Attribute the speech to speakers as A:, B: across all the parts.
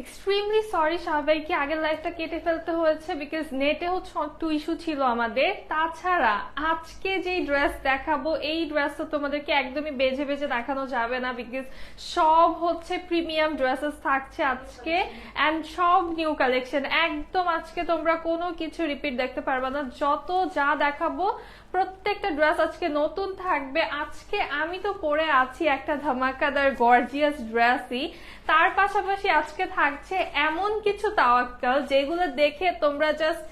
A: Extremely sorry সবাইকে, আগের লাইফটা কেটে ফেলতে হয়েছে বিকজ নেটে হচ্ছে একটু ইস্যু ছিল আমাদের। তাছাড়া আজকে যে ড্রেস দেখাবো এই ড্রেসটা তোমাদেরকে একদমই বেজে বেজে দেখানো যাবে না বিকজ সব হচ্ছে প্রিমিয়াম ড্রেসেস থাকছে আজকে অ্যান্ড সব নিউ কালেকশন। একদম আজকে তোমরা কোনো কিছু রিপিট দেখতে পারবে না, যত যা দেখাবো প্রত্যেকটা ড্রেস আজকে নতুন থাকবে। আজকে আমি তো পরে আছি একটা ধামাকাদার গর্জিয়াস ড্রেসই, তার পাশাপাশি আজকে থাকছে এমন কিছু তাওয়াক্কাল যেগুলো দেখে তোমরা জাস্ট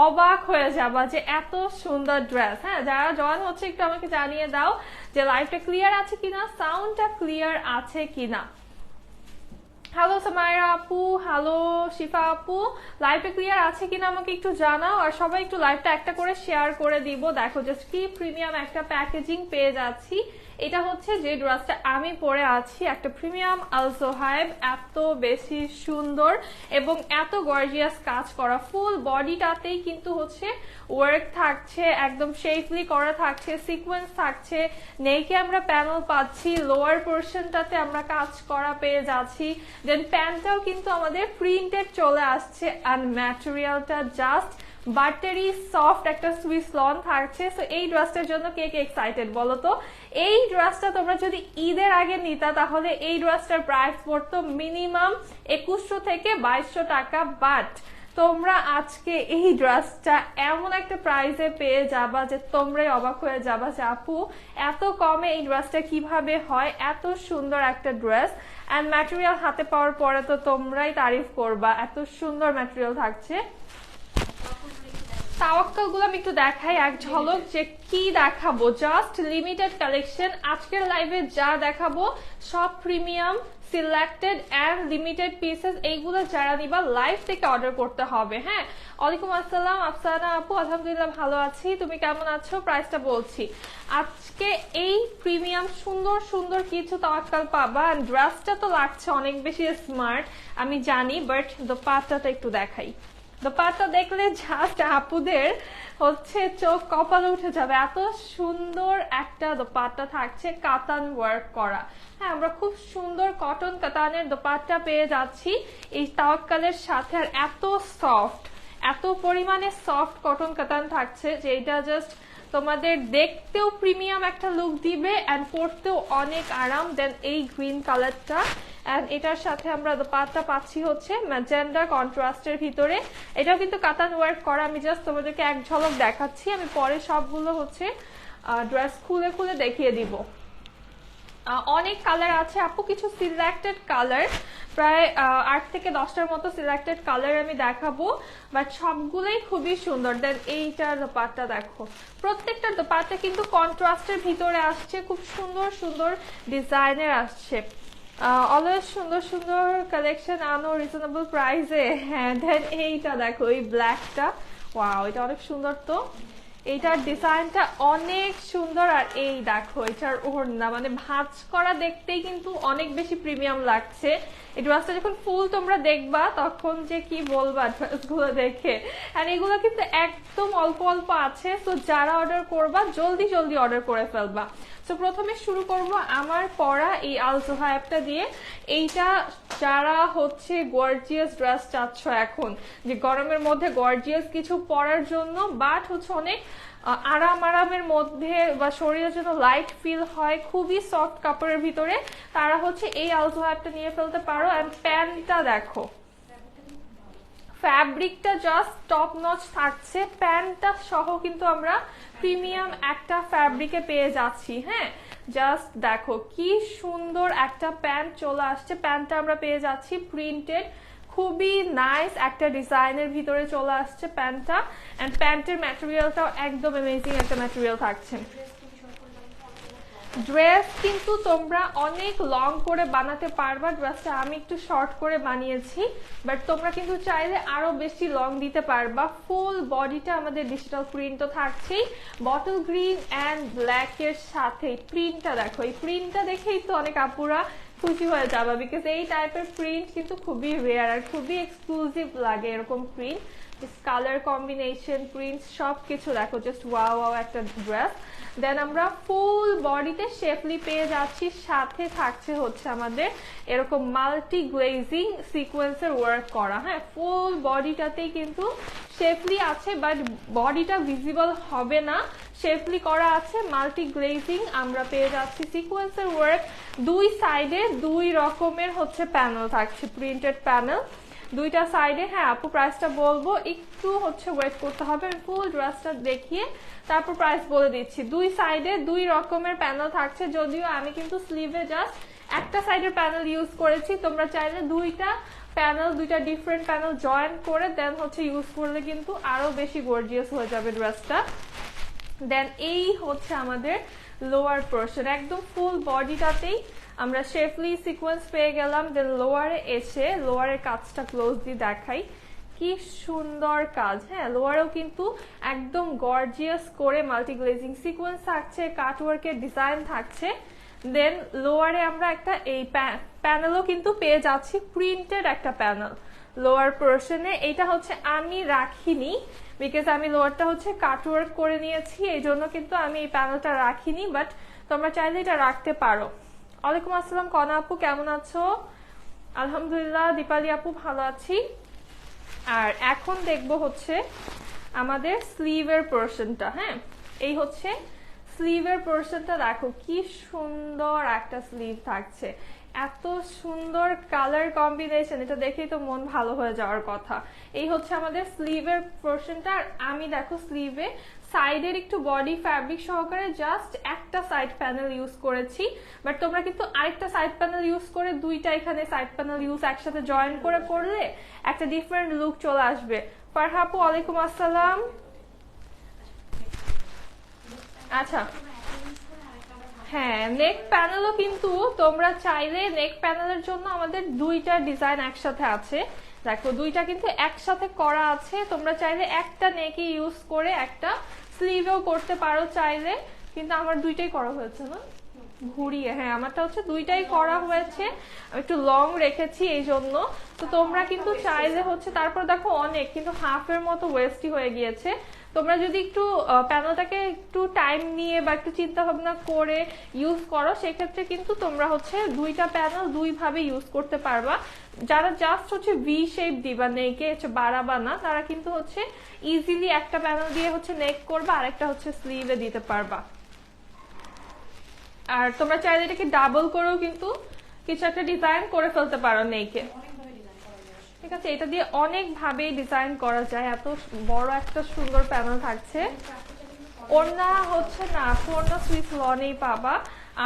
A: অবাক হয়ে যাবা যে এত সুন্দর ড্রেস। হ্যাঁ, যারা জয়েন হচ্ছে একটু আমাকে জানিয়ে দাও যে লাইভটা ক্লিয়ার আছে কিনা, সাউন্ডটা ক্লিয়ার আছে কিনা। হ্যালো সামাইরা আপু, হ্যালো শিফা আপু, লাইভটা ক্লিয়ার আছে কিনা আমাকে একটু জানাও। আর সবাই একটু লাইভটা একটা করে শেয়ার করে দিব। দেখো জাস্ট কি প্রিমিয়াম একটা প্যাকেজিং পেয়ে যাচ্ছি। এটা হচ্ছে যে ড্রেসটা আমি পরে আছি, একটা প্রিমিয়াম আল সোহাইব, এত বেশি সুন্দর এবং এত গর্জিয়াস কাজ করা। ফুল বডিটাতেই কিন্তু হচ্ছে ওয়ার্ক থাকছে, একদম শেপলি করা থাকছে, সিকোয়েন্স থাকছে, নেকে আমরা প্যানেল পাচ্ছি, লোয়ার পোর্শনটাতে আমরা কাজ করা পেয়ে যাচ্ছি। দেন প্যান্টটাও কিন্তু আমাদের প্রিন্টেড চলে আসছে অ্যান্ড ম্যাটেরিয়ালটা জাস্ট বাটারি সফট একটা সুইস লন থাকছে। সো এই ড্রেসটার জন্য কে কে এক্সাইটেড বলো তো? এই ড্রেসটা তোমরা যদি ঈদের আগে নিতা তাহলে এই ড্রেসটার প্রাইস পড়তো মিনিমাম 2100 থেকে 2200 টাকা, বাট তোমরা আজকে এই ড্রেসটা এমন একটা প্রাইসে পেয়ে যাবা যে তোমরাই অবাক হয়ে যাবা যে আপু এত কমে এই ড্রেসটা কিভাবে হয়। এত সুন্দর একটা ড্রেস অ্যান্ড ম্যাটেরিয়াল হাতে পাওয়ার পরে তো তোমরাই তারিফ করবা, এত সুন্দর ম্যাটেরিয়াল থাকছে। তাওয়াক্কাল গুলো আমি একটু দেখাই এক ঝলক যে কি দেখাবো। জাস্ট লিমিটেড কালেকশন আজকের লাইভে, যা দেখাবো সব premium selected and limited pieces. এইগুলো যারা নিবা লাইভ থেকে অর্ডার করতে হবে। হ্যাঁ, ওয়ালাইকুম আসসালাম আফসানা আপু, আলহামদুলিল্লাহ ভালো আছি, তুমি কেমন আছো? প্রাইসটা বলছি। আজকে এই প্রিমিয়াম সুন্দর সুন্দর কিছু তাওয়াক্কাল পাবা। ড্রেসটা তো লাগছে অনেক বেশি স্মার্ট আমি জানি, বাট দোপাট্টাটা একটু দেখাই। দোপাট্টা দেখলে জাস্ট আপুদের হচ্ছে চোখ কপালে উঠে যাবে, এত সুন্দর একটা দোপাট্টা থাকছে, কাতান ওয়ার্ক করা। হ্যাঁ, আমরা খুব সুন্দর কটন কাতানের দোপাট্টা পেয়ে যাচ্ছি এই তাওয়াক্কালের সাথে। আর এত সফট, এত পরিমাণে সফট কটন কাতান থাকছে যে এটা জাস্ট তোমাদের দেখতেও প্রিমিয়াম একটা লুক দিবে অ্যান্ড পরতেও অনেক আরাম। দেন এই গ্রিন কালারটা অ্যান্ড এটার সাথে আমরা দোপাট্টা পাচ্ছি হচ্ছে ম্যাজেন্ডা কন্ট্রাস্টের ভিতরে। এটাও কিন্তু কাতান ওয়ার্ক করা। আমি জাস্ট তোমাদেরকে এক ঝলক দেখাচ্ছি, আমি পরে সবগুলো হচ্ছে ড্রেস খুলে খুলে দেখিয়ে দিব। অনেক কালার আছে আপু, কিছু সিলেক্টেড কালার, প্রায় 8 থেকে 10টার মতো সিলেক্টেড কালার আমি দেখাবো, বাট সবগুলোই খুবই সুন্দর। দেন এইটার দোপাট্টা দেখো, প্রত্যেকটা দোপাট্টা কিন্তু কন্ট্রাস্টের ভিতরে আসছে, খুব সুন্দর সুন্দর ডিজাইনের আসছে। অলওয়েজ সুন্দর সুন্দর কালেকশন আনো রিজনেবল প্রাইসে। হ্যাঁ, দেন এইটা দেখো, এই ব্ল্যাকটা, ওয়াও এটা অনেক সুন্দর তো, এইটার ডিজাইনটা অনেক সুন্দর। আর এই দেখো এটার ওড়না, মানে ভাঁজ করা দেখতেই কিন্তু অনেক বেশি প্রিমিয়াম লাগছে। এই ড্রেসটা যখন ফুল তোমরা দেখবা তখন যে কি বলবা ড্রেসগুলো দেখে। আর এগুলো কিন্তু একদম অল্প অল্প আছে, তো যারা অর্ডার করবা জলদি জলদি অর্ডার করে ফেলবা। তো প্রথমে শুরু করব আমার পরা এই আল সোহাইবটা দিয়ে। এইটা যারা হচ্ছে গর্জিয়াস ড্রেস চাচ্ছ এখন, যে গরমের মধ্যে গর্জিয়াস কিছু পরার জন্য, বাট হচ্ছে অনেক আরামের মধ্যে বা শরীরের জন্য লাইট ফিল হয়, খুবই সফট কাপড়ের ভিতরে, তারা হচ্ছে এই আল সোহাইবটা নিয়ে ফেলতে পারো। এন্ড প্যান্টটা দেখো, ফ্যাব্রিকটা জাস্ট টপ নচ থাকছে, প্যান্টটা সহ কিন্তু আমরা প্রিমিয়াম একটা ফ্যাব্রিকে পেয়ে যাচ্ছি। হ্যাঁ, জাস্ট দেখো কি সুন্দর একটা প্যান্ট চলে আসছে। প্যান্টটা আমরা পেয়ে যাচ্ছি প্রিন্টেড, খুবই নাইস একটা ডিজাইনের ভিতরে চলে আসছে প্যান্টটা। এন্ড প্যান্টের ম্যাটেরিয়ালটাও একদম অ্যামেজিং একটা ম্যাটেরিয়াল থাকছে। ড্রেস কিন্তু তোমরা অনেক লং করে বানাতে পারবা। ড্রেসটা আমি একটু শর্ট করে বানিয়েছি, বাট তোমরা কিন্তু চাইলে আরো বেশি লং দিতে পারবা। ফুল বডিটা আমাদের ডিজিটাল প্রিন্ট তো থাকছেই, বটল গ্রিন অ্যান্ড ব্ল্যাক এর সাথে প্রিন্টটা দেখো, এই প্রিন্টটা দেখেই তো অনেক আপুরা খুশি হয়ে যাবে, বিকজ এই টাইপের প্রিন্ট কিন্তু খুবই রেয়ার আর খুবই এক্সক্লুসিভ লাগে এরকম প্রিন্ট। কালার কম্বিনেশন, প্রিন্টস সবকিছু দেখো, জাস্ট ওয়াও ওয়াও একটা ড্রেস। দেন আমরা ফুল বডিতে শেফলি পেয়ে যাচ্ছি, সাথে থাকছে হচ্ছে আমাদের এরকম মাল্টি গ্লেজিং সিকোয়েন্সের ওয়ার্ক করা। হ্যাঁ, ফুল বডিটাতেই কিন্তু শেফলি আছে, বাট বডিটা ভিজিবল হবে না, শেফলি করা আছে, মাল্টি গ্লেজিং আমরা পেয়ে যাচ্ছি, সিকোয়েন্সের ওয়ার্ক। দুই সাইডে দুই রকমের হচ্ছে প্যানেল থাকছে, প্রিন্টেড প্যানেল দুইটা সাইডে। হ্যাঁ আপু প্রাইসটা বলবো, একটু হচ্ছে ওয়েট করতে হবে, ফুল ড্রেসটা দেখিয়ে তারপর প্রাইস বলে দিচ্ছি। দুই সাইডে দুই রকমের প্যানেল থাকছে, যদিও আমি কিন্তু স্লিভে জাস্ট একটা সাইডের প্যানেল ইউজ করেছি, তোমরা চাইলে দুইটা প্যানেল, দুইটা ডিফারেন্ট প্যানেল জয়েন করে দেন হচ্ছে ইউজ করলে কিন্তু আরো বেশি গর্জিয়াস হয়ে যাবে ড্রেসটা। দেন এই হচ্ছে আমাদের লোয়ার পোর্শন, একদম ফুল বডিটাতেই আমরা শেফলি সিকোয়েন্স পেয়ে গেলাম। দেন লোয়ারে এসে লোয়ারের কাজটা ক্লোজ দিয়ে দেখাই, কি সুন্দর কাজ। হ্যাঁ, লোয়ারেও কিন্তু একদম গর্জিয়াস করে মাল্টি গ্লেজিং সিকোয়েন্স থাকছে, কাটওয়ার্কের ডিজাইন থাকছে। দেন লোয়ারে আমরা একটা এই প্যানেলও কিন্তু পেয়ে যাচ্ছি, প্রিন্টেড একটা প্যানেল লোয়ার পোর্শনে। এটা হচ্ছে আমি রাখিনি, বিকজ আমি লোয়ারটা হচ্ছে কাটওয়ার্ক করে নিয়েছি, এই জন্য কিন্তু আমি এই প্যানেলটা রাখিনি, বাট তোমরা চাইলে এটা রাখতে পারো। ওয়ালাইকুম আসসালাম কনা আপু, কেমন আছো? আলহামদুলিল্লাহ দীপালি আপু ভালো আছি। আর এখন দেখবো হচ্ছে আমাদের স্লিভের পোর্শনটা। হ্যাঁ, এই হচ্ছে স্লিভের পোর্শনটা, দেখো কি সুন্দর একটা স্লিভ থাকছে, এত সুন্দর কালার কম্বিনেশন, এটা দেখেই তো মন ভালো হয়ে যাওয়ার কথা। এই হচ্ছে আমাদের স্লিভের পোর্শনটা। আর আমি দেখো স্লিভে সাইডের একটু বডি ফ্যাব্রিক সহকারে জাস্ট একটা সাইড প্যানেল ইউজ করেছি, বাট তোমরা কিন্তু আরেকটা সাইড প্যানেল ইউজ করে দুইটা এখানে সাইড প্যানেল ইউজ একসাথে জয়েন করে করলে একটা ডিফারেন্ট লুক চলে আসবে। ফারহা আপু ওয়ালাইকুম আসসালাম। আচ্ছা, হ্যাঁ নেক প্যানেলও কিন্তু তোমরা চাইলে, নেক প্যানেলের জন্য আমাদের দুইটা ডিজাইন একসাথে আছে, দেখো দুইটা কিন্তু একসাথে করা আছে, তোমরা চাইলে একটা নেকে ইউজ করে একটা স্লিভেও করতে পারো চাইলে, কিন্তু আমার দুইটাই করা হয়েছে না ঘুরিয়ে। হ্যাঁ, আমারটা হচ্ছে দুইটাই করা হয়েছে, আমি একটু লং রেখেছি এই জন্য। তো তোমরা কিন্তু চাইলে হচ্ছে, তারপর দেখো অনেক কিন্তু হাফের মতো ওয়েস্টই হয়ে গিয়েছে, তোমরা যদি একটু প্যানেলটাকে একটু টাইম নিয়ে বা একটু চিন্তা ভাবনা করে ইউজ করো, সেক্ষেত্রে কিন্তু তোমরা হচ্ছে দুইটা প্যানেল দুই ভাবে ইউজ করতে পারবা। যারা জাস্ট হচ্ছে ভি শেপ দিবা, নেকে বাড়াবা না, তারা কিন্তু হচ্ছে ইজিলি একটা প্যানেল দিয়ে হচ্ছে নেক করবা, আরেকটা হচ্ছে স্লিভে দিতে পারবা। আর তোমরা চাইলে এটাকে ডাবল করেও কিন্তু কিছু একটা ডিজাইন করে ফেলতে পারো নেকে, ঠিক আছে? এটা দিয়ে অনেক ভাবে ডিজাইন করা যায়, এত বড় একটা সুন্দর প্যানেল থাকছে। ওড়না হচ্ছে না, ওড়না সুইস লনেই পাবা।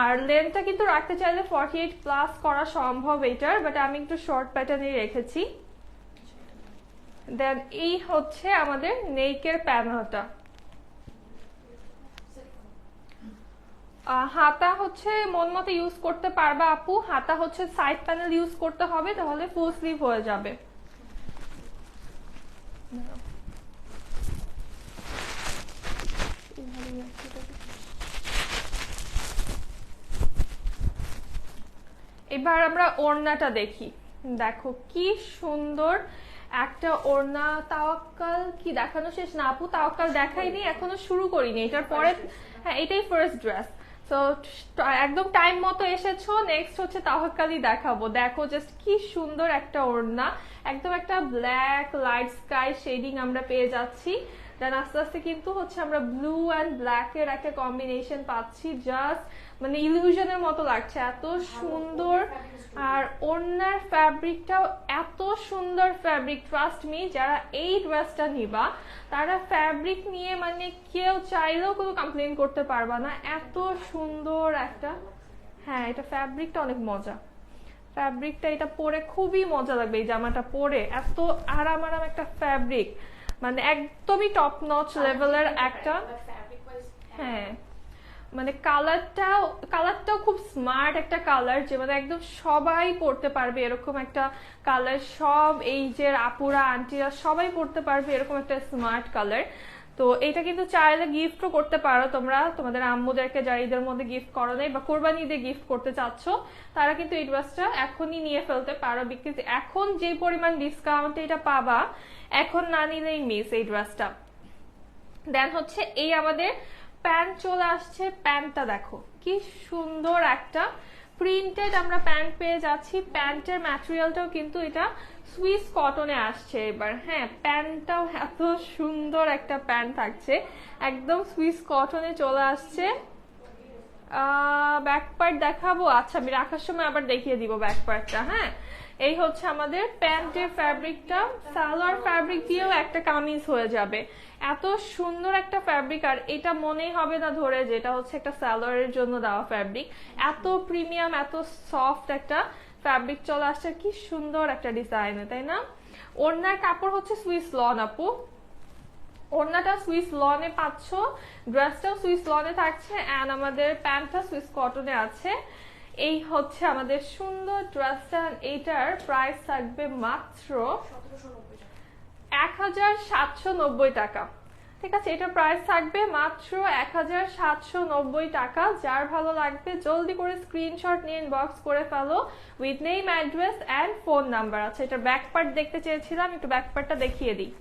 A: আর লেন্থটা কিন্তু রাখতে চাইলে 48 প্লাস করা সম্ভব এটার, বাট আমি একটু শর্ট প্যাটার্নই রেখেছি। দেন এই হচ্ছে আমাদের নেকের প্যানেলটা। হাতা হচ্ছে মন মতো ইউজ করতে পারবা আপু, হাতা হচ্ছে সাইড প্যানেল ইউজ করতে হবে, তাহলে ফুল স্লিভ হয়ে যাবে। এবার আমরা ওড়নাটা দেখি, দেখো কি সুন্দর একটা ওড়না। তাওয়াক্কাল কি দেখানো শেষ না আপু? তাওয়াক্কাল দেখাইনি, এখনো শুরু করিনি, এটার পরে হ্যাঁ এটাই ফার্স্ট ড্রেস। তো একদম টাইম মতো এসেছো, নেক্সট হচ্ছে তাওয়াক্কালই দেখাবো। দেখো জাস্ট কি সুন্দর একটা ওড়না, একদম একটা ব্ল্যাক লাইট স্কাই শেডিং আমরা পেয়ে যাচ্ছি। দেন আস্তে আস্তে কিন্তু হচ্ছে আমরা ব্লু অ্যান্ড ব্ল্যাক এর একটা কম্বিনেশন পাচ্ছি, জাস্ট মানে ইলিউশনের মতো লাগছে, এত সুন্দর। আর ওড়নার ফ্যাব্রিকটাও এত সুন্দর ফ্যাব্রিক, ট্রাস্ট মি, যারা এই ড্রেসটা নিবা তারা ফ্যাব্রিক নিয়ে মানে কেউ চাইলেও কোনো কমপ্লেন করতে পারবা না, এত সুন্দর একটা। হ্যাঁ, এটা ফ্যাব্রিকটা অনেক মজা, ফ্যাব্রিকটা এটা পরে খুবই মজা লাগবে, এই জামাটা পরে এত আরাম আরাম একটা ফ্যাব্রিক, মানে একদমই টপ নচ লেভেলের একটা। হ্যাঁ, মানে কালারটাও খুব স্মার্ট একটা কালার, যে মানে একদম সবাই পরতে পারবে এরকম একটা কালার, সব এই যে আপুরা আন্টিরা সবাই পরতে পারবে এরকম একটা স্মার্ট কালার। তো এটা কিন্তু চাইলে গিফটও করতে পারো তোমরা তোমাদের আম্মুদেরকে, যারা ঈদের মধ্যে গিফট করো নাই বা কোরবানি ঈদে গিফট করতে চাচ্ছ, তারা কিন্তু এই ড্রেসটা এখনই নিয়ে ফেলতে পারো, বিকজ এখন যে পরিমাণ ডিসকাউন্ট এটা পাবা, এখন না নিলেই মিস এই ড্রেসটা। দেন হচ্ছে এই আমাদের প্যান্ট চলে আসছে। প্যান্টটা দেখো কি সুন্দর একটা প্রিন্টেড আমরা প্যান্ট পেয়ে যাচ্ছি। প্যান্টের ম্যাটেরিয়ালটাও কিন্তু এটা সুইস কটনে আসছে এবার। হ্যাঁ, প্যান্টটাও এত সুন্দর একটা প্যান্ট থাকছে, একদম সুইস কটনে চলে আসছে। ব্যাক পার্ট দেখাবো? আচ্ছা, আমি রাখার সময় আবার দেখিয়ে দিব ব্যাক পার্টটা। হ্যাঁ, এই হচ্ছে আমাদের প্যান্টের ফ্যাব্রিকটা। সালোয়ার ফ্যাব্রিক দিয়েও একটা কামিজ হয়ে যাবে। এত সুন্দর একটা ফ্যাব্রিক, আর এটা মনেই হবে না ধরে যে এটা হচ্ছে একটা সালোয়ারের জন্য দেওয়া ফ্যাব্রিক। এত প্রিমিয়াম, এত সফট একটা ফ্যাব্রিক চলে আসছে, কি সুন্দর একটা ডিজাইনে, তাই না? ওড়নার কাপড় হচ্ছে সুইস লন আপু, ওড়নাটা সুইস লনে পাচ্ছ, ড্রেসটাও সুইস লনে থাকছে, এন্ড আমাদের প্যান্টটা সুইস কটনে আছে। এই হচ্ছে আমাদের সুন্দর ড্রেসটা। এইটার প্রাইস থাকবে মাত্র 1790 টাকা। ঠিক আছে, এটা প্রাইস থাকবে মাত্র 1790 টাকা। যার ভালো লাগবে জলদি করে স্ক্রিনশট নিয়ে ইনবক্স করে ফেলো with name, address and phone number. আচ্ছা, এটা ব্যাক পার্ট দেখতে চেয়েছিলাম, একটু ব্যাক পার্টটা দেখিয়ে দিই।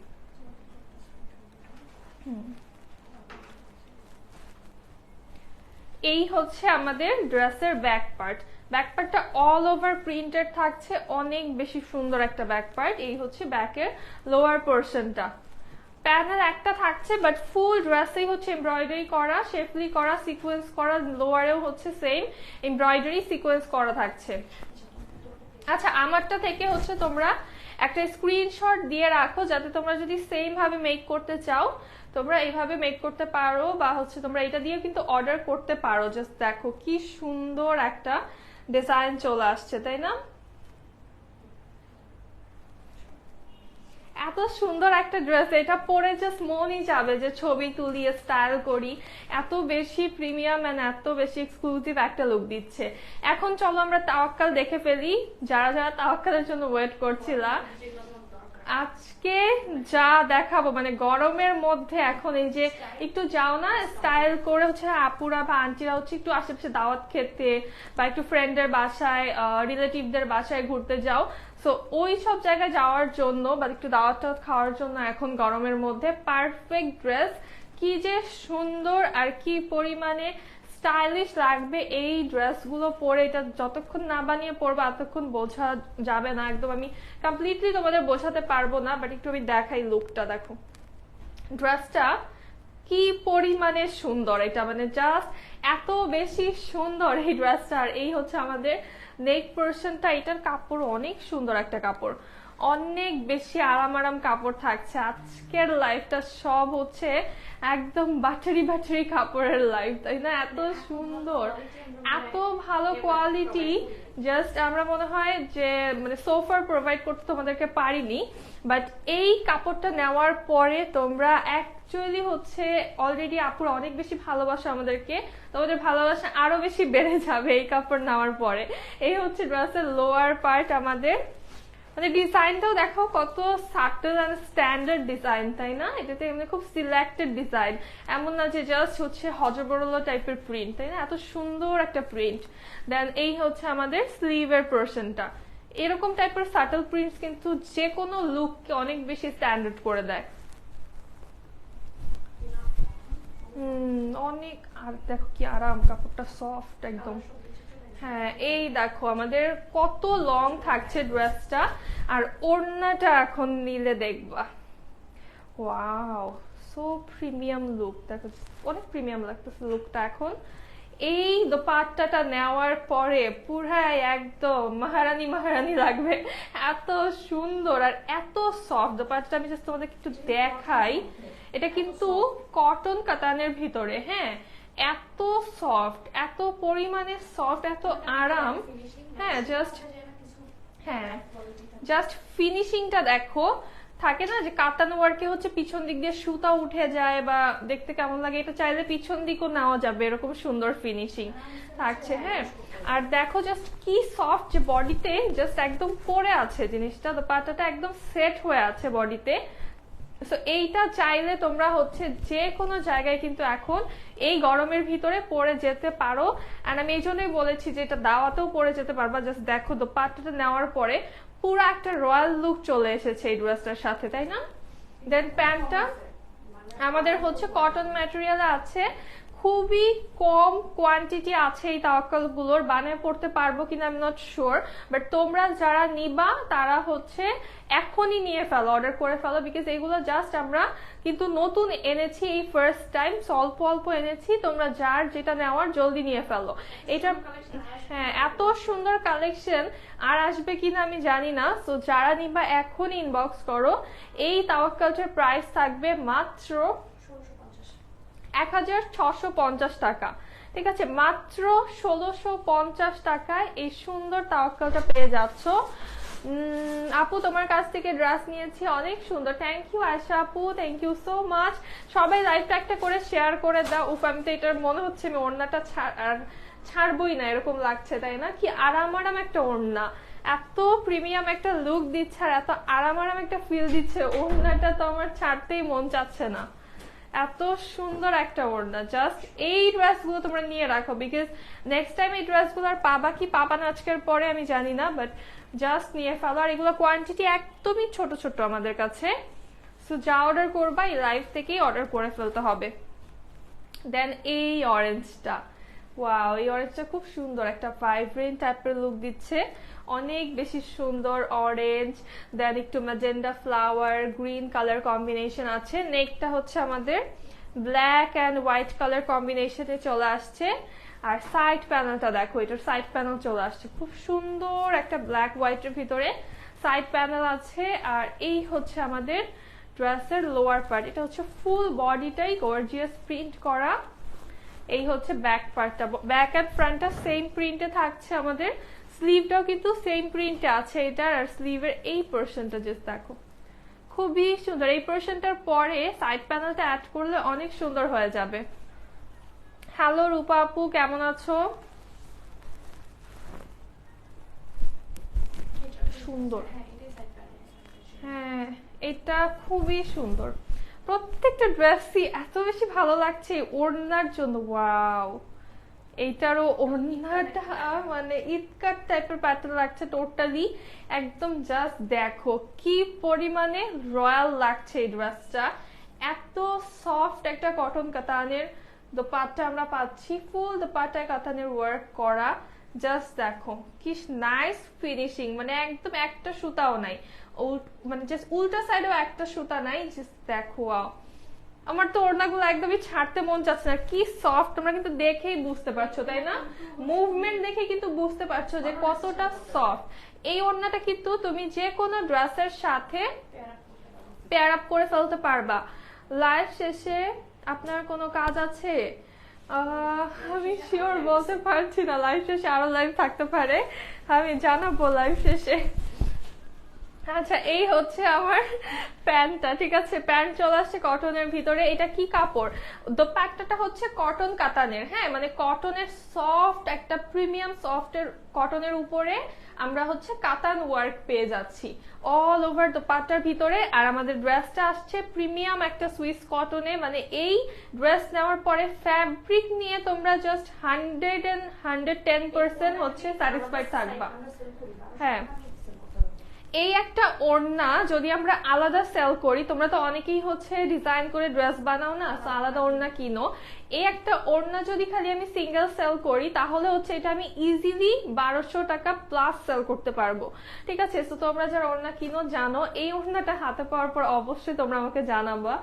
A: এই হচ্ছে আমাদের ড্রেসের ব্যাক পার্ট। ব্যাক পার্টটা অল ওভার প্রিন্টেড থাকছে, অনেক বেশি সুন্দর একটা ব্যাক পার্ট। এই হচ্ছে ব্যাকের লোয়ার পোর্শনটা। প্যানেল একটা থাকছে, বাট ফুল ড্রেসেই হচ্ছে এমব্রয়ডারি করা, শেফলি করা, সিকোয়েন্স করা। লোয়ারেও হচ্ছে সেম এমব্রয়ডারি সিকোয়েন্স করা থাকছে। আচ্ছা, আমারটা থেকে হচ্ছে তোমরা একটা স্ক্রিনশট দিয়ে রাখো, যাতে তোমরা যদি সেম ভাবে মেক করতে চাও তোমরা এইভাবে মেক করতে পারো, বা হচ্ছে তোমরা এটা দিয়ে কিন্তু অর্ডার করতে পারো। জাস্ট দেখো কি সুন্দর একটা ডিজাইন চলে আসছে, তাই না? এত সুন্দর একটা ড্রেস, এটা পরে জাস্ট মনই যাবে যে ছবি তুলি, স্টাইল করি। এত বেশি প্রিমিয়াম এন্ড এত বেশি এক্সক্লুসিভ একটা লুক দিচ্ছে। এখন চলো আমরা তাওয়াক্কাল দেখে ফেলি, যারা যারা তাওয়াক্কালের জন্য ওয়েট করছিলা। আজকে যা দেখাবো মানে গরমের মধ্যে এখন এই যে একটু যাও না স্টাইল করে হচ্ছে আপুরা বা আন্টিরা হচ্ছে একটু আশেপাশে দাওয়াত খেতে বা একটু ফ্রেন্ডের বাসায়, রিলেটিভদের বাসায় ঘুরতে যাও, সো ওই সব জায়গায় যাওয়ার জন্য বা একটু দাওয়াত টাওয়াত খাওয়ার জন্য এখন গরমের মধ্যে পারফেক্ট ড্রেস। কি যে সুন্দর আর কি পরিমাণে স্টাইলিশ লাগবে এই ড্রেসগুলো পরে। এটা যতক্ষণ না বানিয়ে পরবো ততক্ষণ বোঝা যাবে না, একদম আমি কমপ্লিটলি তোমাদের বোঝাতে পারবো না, বাট একটু আমি দেখাই লুকটা। দেখো ড্রেসটা কি পরিমাণে সুন্দর, এটা মানে জাস্ট এত বেশি সুন্দর এই ড্রেসটা। আর এই হচ্ছে আমাদের নেক পোর্শনটা। এটার কাপড় অনেক সুন্দর একটা কাপড়, অনেক বেশি আরাম কাপড় থাকছে। আজকের লাইফটা সব হচ্ছে একদম বাটারি বাটারি কাপড়ের লাইফ, তাই না? এত সুন্দর, এত ভালো কোয়ালিটি, জাস্ট আমরা মনে হয় যে মানে সোফার প্রোভাইড করতে তোমাদেরকে পারিনি, বাট এই কাপড়টা নেওয়ার পরে তোমরা অ্যাকচুয়ালি হচ্ছে অলরেডি আপুরা অনেক বেশি ভালোবাসা আমাদেরকে, তোমাদের ভালোবাসা আরো বেশি বেড়ে যাবে এই কাপড় নেওয়ার পরে। এই হচ্ছে ড্রেসের লোয়ার পার্ট আমাদের। মানে ডিজাইনটাও দেখো কত সাটল এন্ড স্ট্যান্ডার্ড ডিজাইন, তাই না? এটাতে এমনি খুব সিলেক্টেড ডিজাইন, এমন না যে জাস্ট হচ্ছে হজবরল টাইপের প্রিন্ট, তাই না? এত সুন্দর একটা প্রিন্ট। দেন এই হচ্ছে আমাদের স্লিভের পোর্শনটা। এরকম টাইপের সাটল প্রিন্টস কিন্তু যে কোনো লুককে অনেক বেশি স্ট্যান্ডার্ড করে দেয়। অনেক, আর দেখো কি আরাম, কাপড়টা সফট একদম। হ্যাঁ, এই দেখো আমাদের কত লং থাকছে ড্রেসটা, আর ওড়নাটা এখন নিলে দেখবা ওয়াও, সো প্রিমিয়াম লুক। দেখো অনেক প্রিমিয়াম লাগতেছে লুকটা এখন। এই দোপাট্টাটা নেওয়ার পরে পুরাই একদম মহারানী মহারানী লাগবে, এত সুন্দর আর এত সফট দোপাট্টা। আমি জাস্ট তোমাদেরকে একটু দেখাই, এটা কিন্তু কটন কাতানের ভিতরে। হ্যাঁ, এত সফট, এত পরিমাণে সফট, এত আরাম। হ্যাঁ, জাস্ট ফিনিশিংটা দেখো। থাকে না যে কাতান ওয়ার্কে হচ্ছে পিছন দিক দিয়ে সুতা উঠে যায় বা দেখতে কেমন লাগে, এটা চাইলে পিছন দিকও নেওয়া যাবে, এরকম সুন্দর ফিনিশিং থাকছে। হ্যাঁ, আর দেখো জাস্ট কি সফট, যে বডিতে জাস্ট একদম পরে আছে জিনিসটা, দোপাট্টাটা একদম সেট হয়ে আছে বডিতে। সো এইটা চাইলে তোমরা হচ্ছে যে কোনো জায়গায় কিন্তু এখন এই গরমের ভিতরে পরে যেতে পারো। আর আমি এই জন্যই বলেছি যে এটা দাওয়াতেও পরে যেতে পারবা। জাস্ট দেখো দোপাট্টাটা নেওয়ার পরে পুরো একটা রয়্যাল লুক চলে এসেছে এই ড্রেসটার সাথে, তাই না? দেন প্যান্টটা আমাদের হচ্ছে কটন ম্যাটেরিয়াল আছে, খুবই কম কোয়ান্টিটি আছে এই তাওয়াক্কাল গুলোর, বানিয়ে পড়তে পারবো কিনা আমি নট শিওর, বাট তোমরা যারা নিবা তারা হচ্ছে এখনই নিয়ে ফেলো, অর্ডার করে ফেলো, বিকজ এইগুলো জাস্ট আমরা কিন্তু নতুন এনেছি এই ফার্স্ট টাইম, অল্প অল্প এনেছি, তোমরা যার যেটা নেওয়ার জলদি নিয়ে ফেলো। এটা হ্যাঁ এত সুন্দর কালেকশন আর আসবে কিনা আমি জানি না, তো যারা নিবা এখন ইনবক্স করো। এই তাওয়াক্কালটার প্রাইস থাকবে মাত্র 1650 টাকা, ঠিক আছে, মাত্র 1650 টাকায় এই সুন্দর তাওয়াক্কালটা পেয়ে যাচ্ছ। আপু তোমার কাছ থেকে ড্রেস নিয়েছি, অনেক সুন্দর, থ্যাংক ইউ আয়শা আপু, থ্যাংক ইউ সো মাচ। সবাই লাইভটা একটা করে শেয়ার করে দাও। উফ, আমি তো এটার মনে হচ্ছে আমি ওড়নাটা ছাড়বই না এরকম লাগছে, তাই না? কি আরাম আরাম একটা ওড়না, এত প্রিমিয়াম একটা লুক দিচ্ছে আর এত আরাম আরাম একটা ফিল দিচ্ছে, ওড়নাটা তো আমার ছাড়তেই মন চাচ্ছে না, এত সুন্দর একটা ওড়না। জাস্ট এই ড্রেসগুলো তোমরা নিয়ে রাখো, বিকজ নেক্সট টাইম এই ড্রেসগুলো আর পাবা কি পাবা না আজকের পরে আমি জানি না, বাট জাস্ট নিয়ে ফেলো। আর এগুলো কোয়ান্টিটি একদমই ছোট ছোট আমাদের কাছে, সো যা অর্ডার করবা এই লাইভ থেকেই অর্ডার করে ফেলতে হবে। দেন এই অরেঞ্জটা, ওয়াও, এই অরেঞ্জটা খুব সুন্দর, একটা ভাইব্রেন্ট টাইপের লুক দিচ্ছে, অনেক বেশি সুন্দর অরেঞ্জ, দেন একটু magenta flower green colour combination আছে। নেকটা হচ্ছে আমাদের ব্ল্যাক অ্যান্ড হোয়াইট কালার কম্বিনেশনে চলে আসছে। আর সাইড প্যানেলটা দেখো, এটার সাইড প্যানেল চলে আসছে খুব সুন্দর একটা ব্ল্যাক হোয়াইটের ভিতরে সাইড প্যানেল আছে। আর এই হচ্ছে আমাদের ড্রেসের লোয়ার পার্ট, এটা হচ্ছে ফুল বডিটাই গর্জিয়াস প্রিন্ট করা। এই হচ্ছে ব্যাক পার্টটা, ব্যাক এন্ড ফ্রন্টটা সেম প্রিন্টে থাকছে আমাদের, স্লিভটাও কিন্তু সেম প্রিন্টে আছে এটার। আর স্লিভের এই পোরশনটা জাস্ট দেখো, খুবই সুন্দর। এই পোরশনটার পরে সাইড প্যানেলটা অ্যাড করলে অনেক সুন্দর হয়ে যাবে। হ্যালো রূপা আপু, কেমন আছো? সুন্দর, হ্যাঁ এটা খুবই সুন্দর, প্রত্যেকটা ড্রেসই এত বেশি ভালো লাগছে ওড়নার জন্য। ওয়াও, এইটারও ওড়নাটা মানে ইটকাট টাইপের প্যাটার্ন লাগছে টোটালি, একদম জাস্ট দেখো কি পরিমাণে রয়্যাল লাগছে এই ড্রেসটা। এত সফট একটা কটন কাতানের দোপাট্টা আমরা পাচ্ছি, ফুল দোপাট্টায় কাতানের ওয়ার্ক করা, জাস্ট দেখো কি নাইস ফিনিশিং, মানে একদম একটা সুতাও নাই, মানে জাস্ট উল্টা সাইডেও একটা সুতা নাই, জাস্ট দেখো। আমার তো ওড়নাগুলো একদমই ছাড়তে মন চাচ্ছে না, কি সফট, তোমরা কিন্তু দেখেই বুঝতে পারছো তাই না, মুভমেন্ট দেখে কিন্তু বুঝতে পারছো যে কতটা সফট। এই ওড়নাটা কিন্তু তুমি যে কোনো ড্রেসের সাথে পেয়ার আপ করে ফেলতে পারবা। লাইভ শেষে আপনার কোনো কাজ আছে? আমি শিওর বলতে পারছি না, লাইভ শেষে আরো লাইভ থাকতে পারে, আমি জানাবো লাইভ শেষে। আচ্ছা, এই হচ্ছে আমার প্যান্টটা, ঠিক আছে, প্যান্ট চলে আসছে কটনের ভিতরে। এটা কি কাপড়? দোপাট্টাটা হচ্ছে কটন কাতানের, হ্যাঁ মানে কটনের সফট একটা প্রিমিয়াম সফটের কটনের উপরে আমরা হচ্ছে কাতান ওয়ার্ক পেয়ে যাচ্ছি অল ওভার দোপাট্টার ভিতরে। আর আমাদের ড্রেসটা আসছে প্রিমিয়াম একটা সুইস কটনে, মানে এই ড্রেস নেওয়ার পরে ফ্যাব্রিক নিয়ে তোমরা জাস্ট 110% হচ্ছে স্যাটিসফাইড থাকবা। হ্যাঁ, এই একটা ওড়না যদি আমরা আলাদা সেল করি, তোমরা তো অনেকেই হচ্ছে ডিজাইন করে ড্রেস বানাও না, তো আলাদা ওড়না কিনো, এই একটা ওড়না যদি খালি আমি সিঙ্গেল সেল করি তাহলে হচ্ছে এটা আমি ইজিলি 1200 টাকা প্লাস সেল করতে পারবো, ঠিক আছে। তো তোমরা যারা ওড়না কিনো জানো, এই ওড়নাটা হাতে পাওয়ার পর অবশ্যই তোমরা আমাকে জানাবা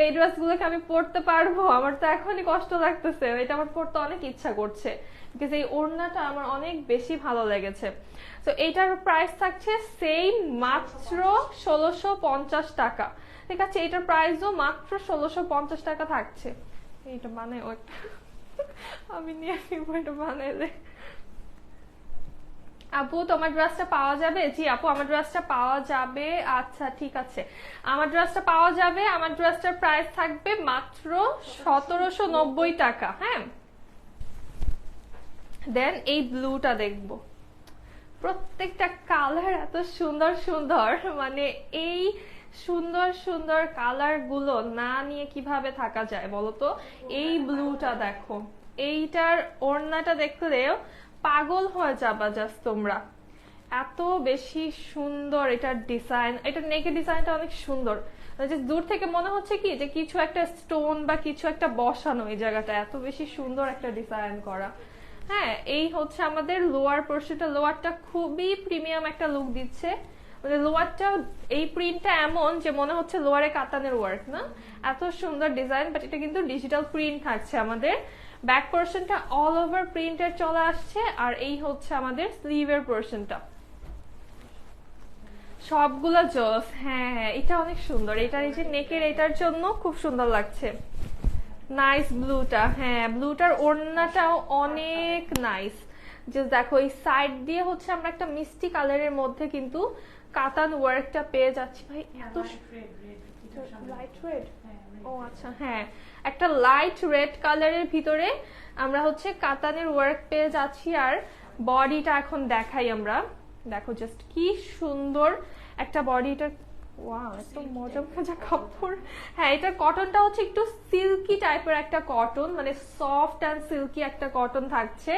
A: এই ড্রেসগুলোকে আমি পরতে পারবো, আমার তো এখনই কষ্ট লাগতেছে, এটা আমার পরতে অনেক ইচ্ছা করছে, বিকজ এই ওড়নাটা আমার অনেক বেশি ভালো লেগেছে। তো এইটার প্রাইস থাকছে সেম মাত্র 1650 টাকা, ঠিক আছে, এটার প্রাইসও মাত্র 1650 টাকা থাকছে। এইটা মানে আমি নিয়ে নিবো, এটা বানাইলে। আপু তোমার ড্রেসটা পাওয়া যাবে? জি আপু, আমার ড্রেসটা পাওয়া যাবে। আচ্ছা ঠিক আছে, আমার ড্রেসটা পাওয়া যাবে, আমার ড্রেসটার প্রাইস থাকবে মাত্র 1790 টাকা। হ্যাঁ, দেন এই ব্লুটা দেখবো, প্রত্যেকটা কালার এত সুন্দর সুন্দর, মানে এই সুন্দর সুন্দর কালার গুলো না নিয়ে কিভাবে থাকা যায় বলতো। এই ব্লুটা দেখো, এইটার ওড়নাটা দেখলেও পাগল হয়ে যাবা জাস্ট তোমরা, এত বেশি সুন্দর এটার ডিজাইন, এটার নেকের ডিজাইনটা অনেক সুন্দর, জাস্ট দূর থেকে মনে হচ্ছে কি যে কিছু একটা স্টোন বা কিছু একটা বসানো এই জায়গাটা, এত বেশি সুন্দর একটা ডিজাইন করা। হ্যাঁ, এই হচ্ছে আমাদের লোয়ার পোর্শনটা। লোয়ারটা খুবই প্রিমিয়াম একটা লুক দিচ্ছে, মানে লোয়ারটা এই প্রিন্টটা এমন যে মনে হচ্ছে লোয়ারে কাতানের ওয়ার্ক না, এত সুন্দর ডিজাইন। বাট এটা কিন্তু ডিজিটাল প্রিন্ট থাকছে আমাদের। ব্যাক পোর্শনটা অল ওভার প্রিন্টের চলে আসছে, আর এই হচ্ছে আমাদের স্লিভের পোর্শনটা, সবগুলা জস। হ্যাঁ হ্যাঁ, এটা অনেক সুন্দর, এটা এই যে নেকের এটার জন্য খুব সুন্দর লাগছে। নাইস ব্লুটা, হ্যাঁ ব্লুটার ওড়নাটাও অনেক নাইস। জাস্ট দেখো এই সাইড দিয়ে হচ্ছে আমরা একটা মিষ্টি কালারের মধ্যে কিন্তু কাতান ওয়ার্কটা পেয়ে যাচ্ছি। ভাই এত লাইট রেড, ও আচ্ছা হ্যাঁ, একটা লাইট রেড কালারের ভিতরে আমরা হচ্ছে কাতানের ওয়ার্ক পেয়ে যাচ্ছি। আর বডিটা এখন দেখাই আমরা, দেখো জাস্ট কি সুন্দর একটা বডি। এটা ওয়াও, এত মজা মজা কাপড়। হ্যাঁ, এটা কটনটা হচ্ছে একটু সিল্কি টাইপের একটা কটন, মানে সফট অ্যান্ড সিল্কি একটা কটন থাকছে।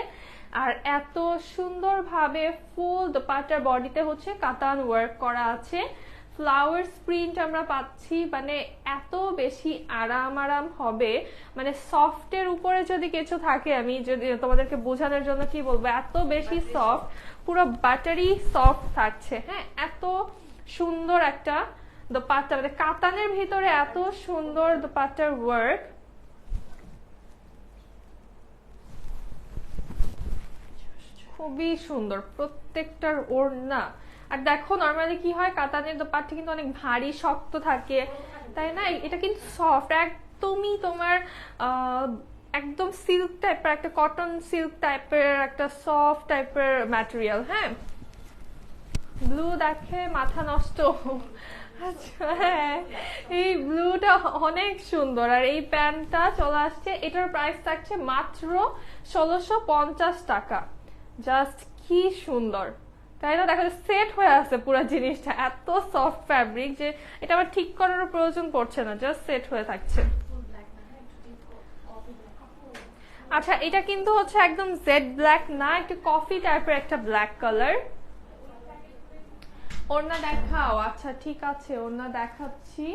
A: আর এত সুন্দর ভাবে ফুল দোপাট্টার বডিতে হচ্ছে কাতান ওয়ার্ক করা আছে, ফ্লাওয়ার্স প্রিন্ট আমরা পাচ্ছি। মানে এত বেশি আরাম হবে, মানে সফটের উপরে যদি কিছু থাকে, আমি যদি তোমাদেরকে বোঝানোর জন্য কি বলবো, এত বেশি সফট, পুরো বাটারি সফট থাকছে। হ্যাঁ, এত সুন্দর একটা দোপাট্টা, মানে কাতানের ভিতরে এত সুন্দর দোপাট্টার ওয়ার্ক। খুবই সুন্দর প্রত্যেকটার ওড়না। আর দেখো নর্মালি কি হয়, কাতানের দোপাট্টা কিন্তু অনেক ভারী শক্ত থাকে, তাই না? এটা কিন্তু সফট, একদমই তোমার একদম সিল্ক টাইপের একটা, কটন সিল্ক টাইপের একটা সফট টাইপের ম্যাটেরিয়াল। হ্যাঁ, ব্লু দেখে মাথা নষ্ট। আচ্ছা হ্যাঁ, এই ব্লুটা অনেক সুন্দর। আর এই প্যান্টটা চলে আসছে, এটার প্রাইস থাকছে মাত্র 1650 টাকা। জাস্ট কি সুন্দর, তাই না? দেখা যায় সেট হয়ে আছে পুরো জিনিসটা, এত সফট ফ্যাব্রিক যে এটা আবার ঠিক করার প্রয়োজন পড়ছে না, জাস্ট সেট হয়ে থাকছে। আচ্ছা, এটা কিন্তু হচ্ছে একদম জেড ব্ল্যাক না, একটু কফি টাইপের একটা ব্ল্যাক কালার। ওড়না দেখাও। আচ্ছা ঠিক আছে, ওড়না দেখাচ্ছি।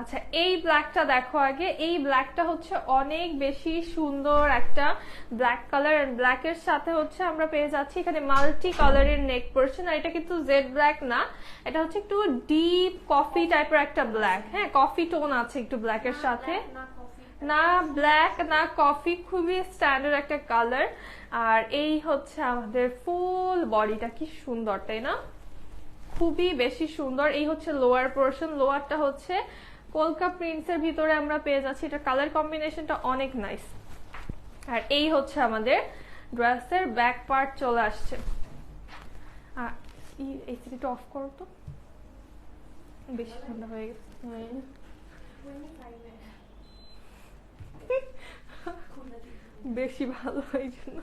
A: আচ্ছা, এই ব্ল্যাকটা দেখো আগে। এই ব্ল্যাকটা হচ্ছে অনেক বেশি সুন্দর একটা ব্ল্যাক কালার, এন্ড ব্ল্যাকের সাথে হচ্ছে আমরা পেয়ে যাচ্ছি এখানে মাল্টি কালারের নেক পোর্শন। আর এটা কিন্তু জেড ব্ল্যাক না, এটা হচ্ছে একটু ডিপ কফি টাইপের একটা ব্ল্যাক। হ্যাঁ, কফি টোন আছে একটু ব্ল্যাকের সাথে, না ব্ল্যাক না কফি, খুবই স্ট্যান্ডার্ড একটা কালার। আর এই হচ্ছে আমাদের ফুল বডিটা, কি সুন্দর তাই না? খুবই বেশি সুন্দর। এই হচ্ছে লোয়ার পোর্শন, লোয়ারটা হচ্ছে কলকা প্রিন্টসের ভিতরে আমরা পেয়ে যাচ্ছি, এটা কালার কম্বিনেশনটা অনেক নাইস। আর এই হচ্ছে আমাদের ড্রেসের ব্যাক পার্ট চলে আসছে। আর এসিটা অফ করো তো, বেশি ঠান্ডা হয়ে গেছে। বেশি ভালো এই জন্য।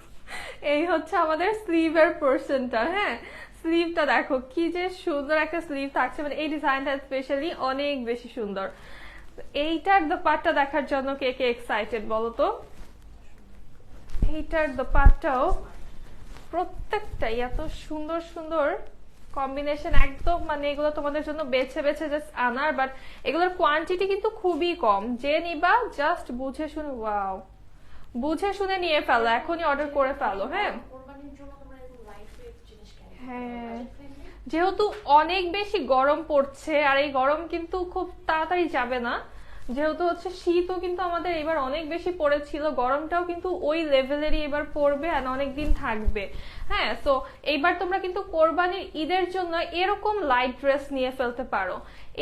A: এই হচ্ছে আমাদের স্লিভের পোর্শনটা। হ্যাঁ, স্লিভটা দেখো কি যে সুন্দর একটা স্লিভ থাকছে, মানে এই ডিজাইনটা স্পেশালি অনেক বেশি সুন্দর। এইটার দোপাট্টা দেখার জন্য কে কে এক্সাইটেড বলো তো? এইটার দোপাট্টাও প্রত্যেকটাই এত সুন্দর সুন্দর কম্বিনেশন, একদম মানে এগুলো তোমাদের জন্য বেছে বেছে জাস্ট আনার। বাট এগুলোর কোয়ান্টিটি কিন্তু খুবই কম, যে নিবা জাস্ট বুঝে শুনে, ওয়াও, বুঝে শুনে নিয়ে ফেলো, এখনই অর্ডার করে ফেলো। হ্যাঁ হ্যাঁ, যেহেতু অনেক বেশি গরম পড়ছে, আর এই গরম কিন্তু খুব তাড়াতাড়ি যাবে না, যেহেতু হচ্ছে শীতও কিন্তু আমাদের এবার অনেক বেশি পড়েছিল, গরমটাও কিন্তু ওই লেভেলেরই এবার পড়বে আর অনেকদিন থাকবে। হ্যাঁ, তো এইবার তোমরা কিন্তু কোরবানির ঈদের জন্য এরকম লাইট ড্রেস নিয়ে ফেলতে পারো,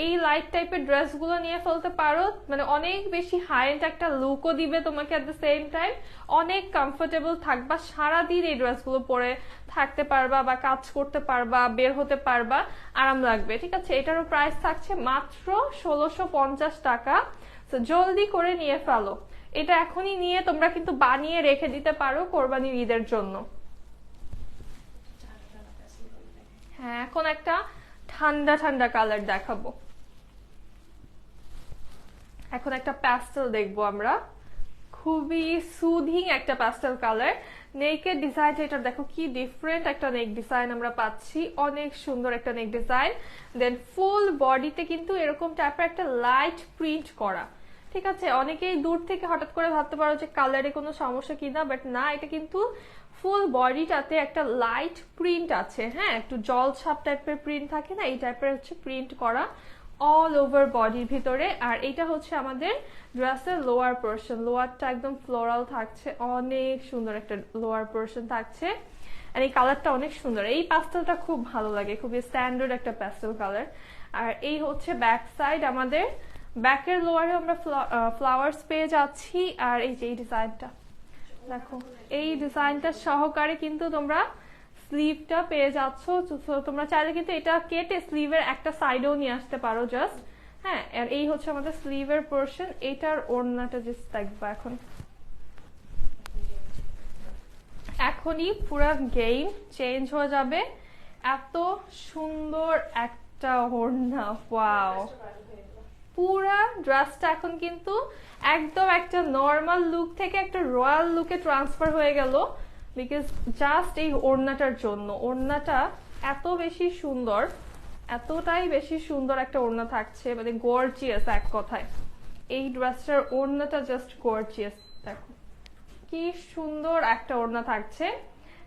A: এই লাইট টাইপের ড্রেসগুলো নিয়ে ফেলতে পারো, মানে অনেক বেশি হাই এন্ড একটা লুকও দিবে তোমাকে, এট দ্য সেম টাইম অনেক কমফোর্টেবল থাকবা, সারাদিন এই ড্রেসগুলো পরে থাকতে পারবা বা কাজ করতে পারবা, বের হতে পারবা, আরাম লাগবে। ঠিক আছে, এটারও প্রাইস থাকছে মাত্র 1650 টাকা। তো জলদি করে নিয়ে ফেলো, এটা এখনই নিয়ে তোমরা কিন্তু বানিয়ে রেখে দিতে পারো কোরবানির ঈদের জন্য। হ্যাঁ, এখন একটা ঠান্ডা ঠান্ডা কালার দেখাবো, এখন একটা প্যাস্টেল দেখবো আমরা, খুবই সুদিং একটা প্যাস্টেল কালার। নেকের ডিজাইন এটা দেখো কি ডিফারেন্ট একটা নেক ডিজাইন আমরা পাচ্ছি, অনেক সুন্দর একটা নেক ডিজাইন। দেন ফুল বডিতে কিন্তু এরকম টাইপের একটা লাইট প্রিন্ট করা, ঠিক আছে। অনেকেই দূর থেকে হঠাৎ করে ভাবতে পারো যে কালারে কোনো সমস্যা কিনা, বাট না, এটা কিন্তু ফুল বডিটাতে একটা লাইট প্রিন্ট আছে, হ্যাঁ, একটু জল ছাপ টাইপের প্রিন্ট থাকে না, এই টাইপের হচ্ছে প্রিন্ট করা অল ওভার বডির ভিতরে। আর এটা হচ্ছে আমাদের ড্রেসের লোয়ার পোর্শন, লোয়ারটা একদম ফ্লোরাল থাকছে, অনেক সুন্দর একটা লোয়ার পোর্শন থাকছে। আর এই কালারটা অনেক সুন্দর, এই প্যাস্টেলটা খুব ভালো লাগে, খুবই স্ট্যান্ডার্ড একটা প্যাস্টেল কালার। আর এই হচ্ছে ব্যাক সাইড, আমাদের ব্যাকের লোয়ারে আমরা ফ্লাওয়ার্স পেয়ে যাচ্ছি। আর এই যে এই ডিজাইনটা দেখো, এই ডিজাইনটা সহকারে কিন্তু তোমরা স্লিভটা পেয়ে যাচ্ছ। তোমরা চাইলে কিন্তু এটা কেটে স্লিভের একটা সাইডেও নিয়ে আসতে পারো জাস্ট, হ্যাঁ। আর এই হচ্ছে আমাদের স্লিভের পোর্শন, এটার ওড়নাটা জাস্ট দেখবা এখনই পুরো গেম চেঞ্জ হয়ে যাবে, এত সুন্দর একটা ওড়না, ওয়াও। পুরা ড্রেসটা এখন কিন্তু একদম একটা নর্মাল লুক থেকে একটা রয়্যাল লুকে ট্রান্সফার হয়ে গেল, বিকজ জাস্ট এই ওড়নাটার জন্য। ওড়নাটা এত বেশি সুন্দর, এতটাই বেশি সুন্দর একটা ওড়না থাকছে, মানে গর্জিয়াস এক কথায়। এই ড্রেসটার ওড়নাটা জাস্ট গর্জিয়াস, দেখো কি সুন্দর একটা ওড়না থাকছে।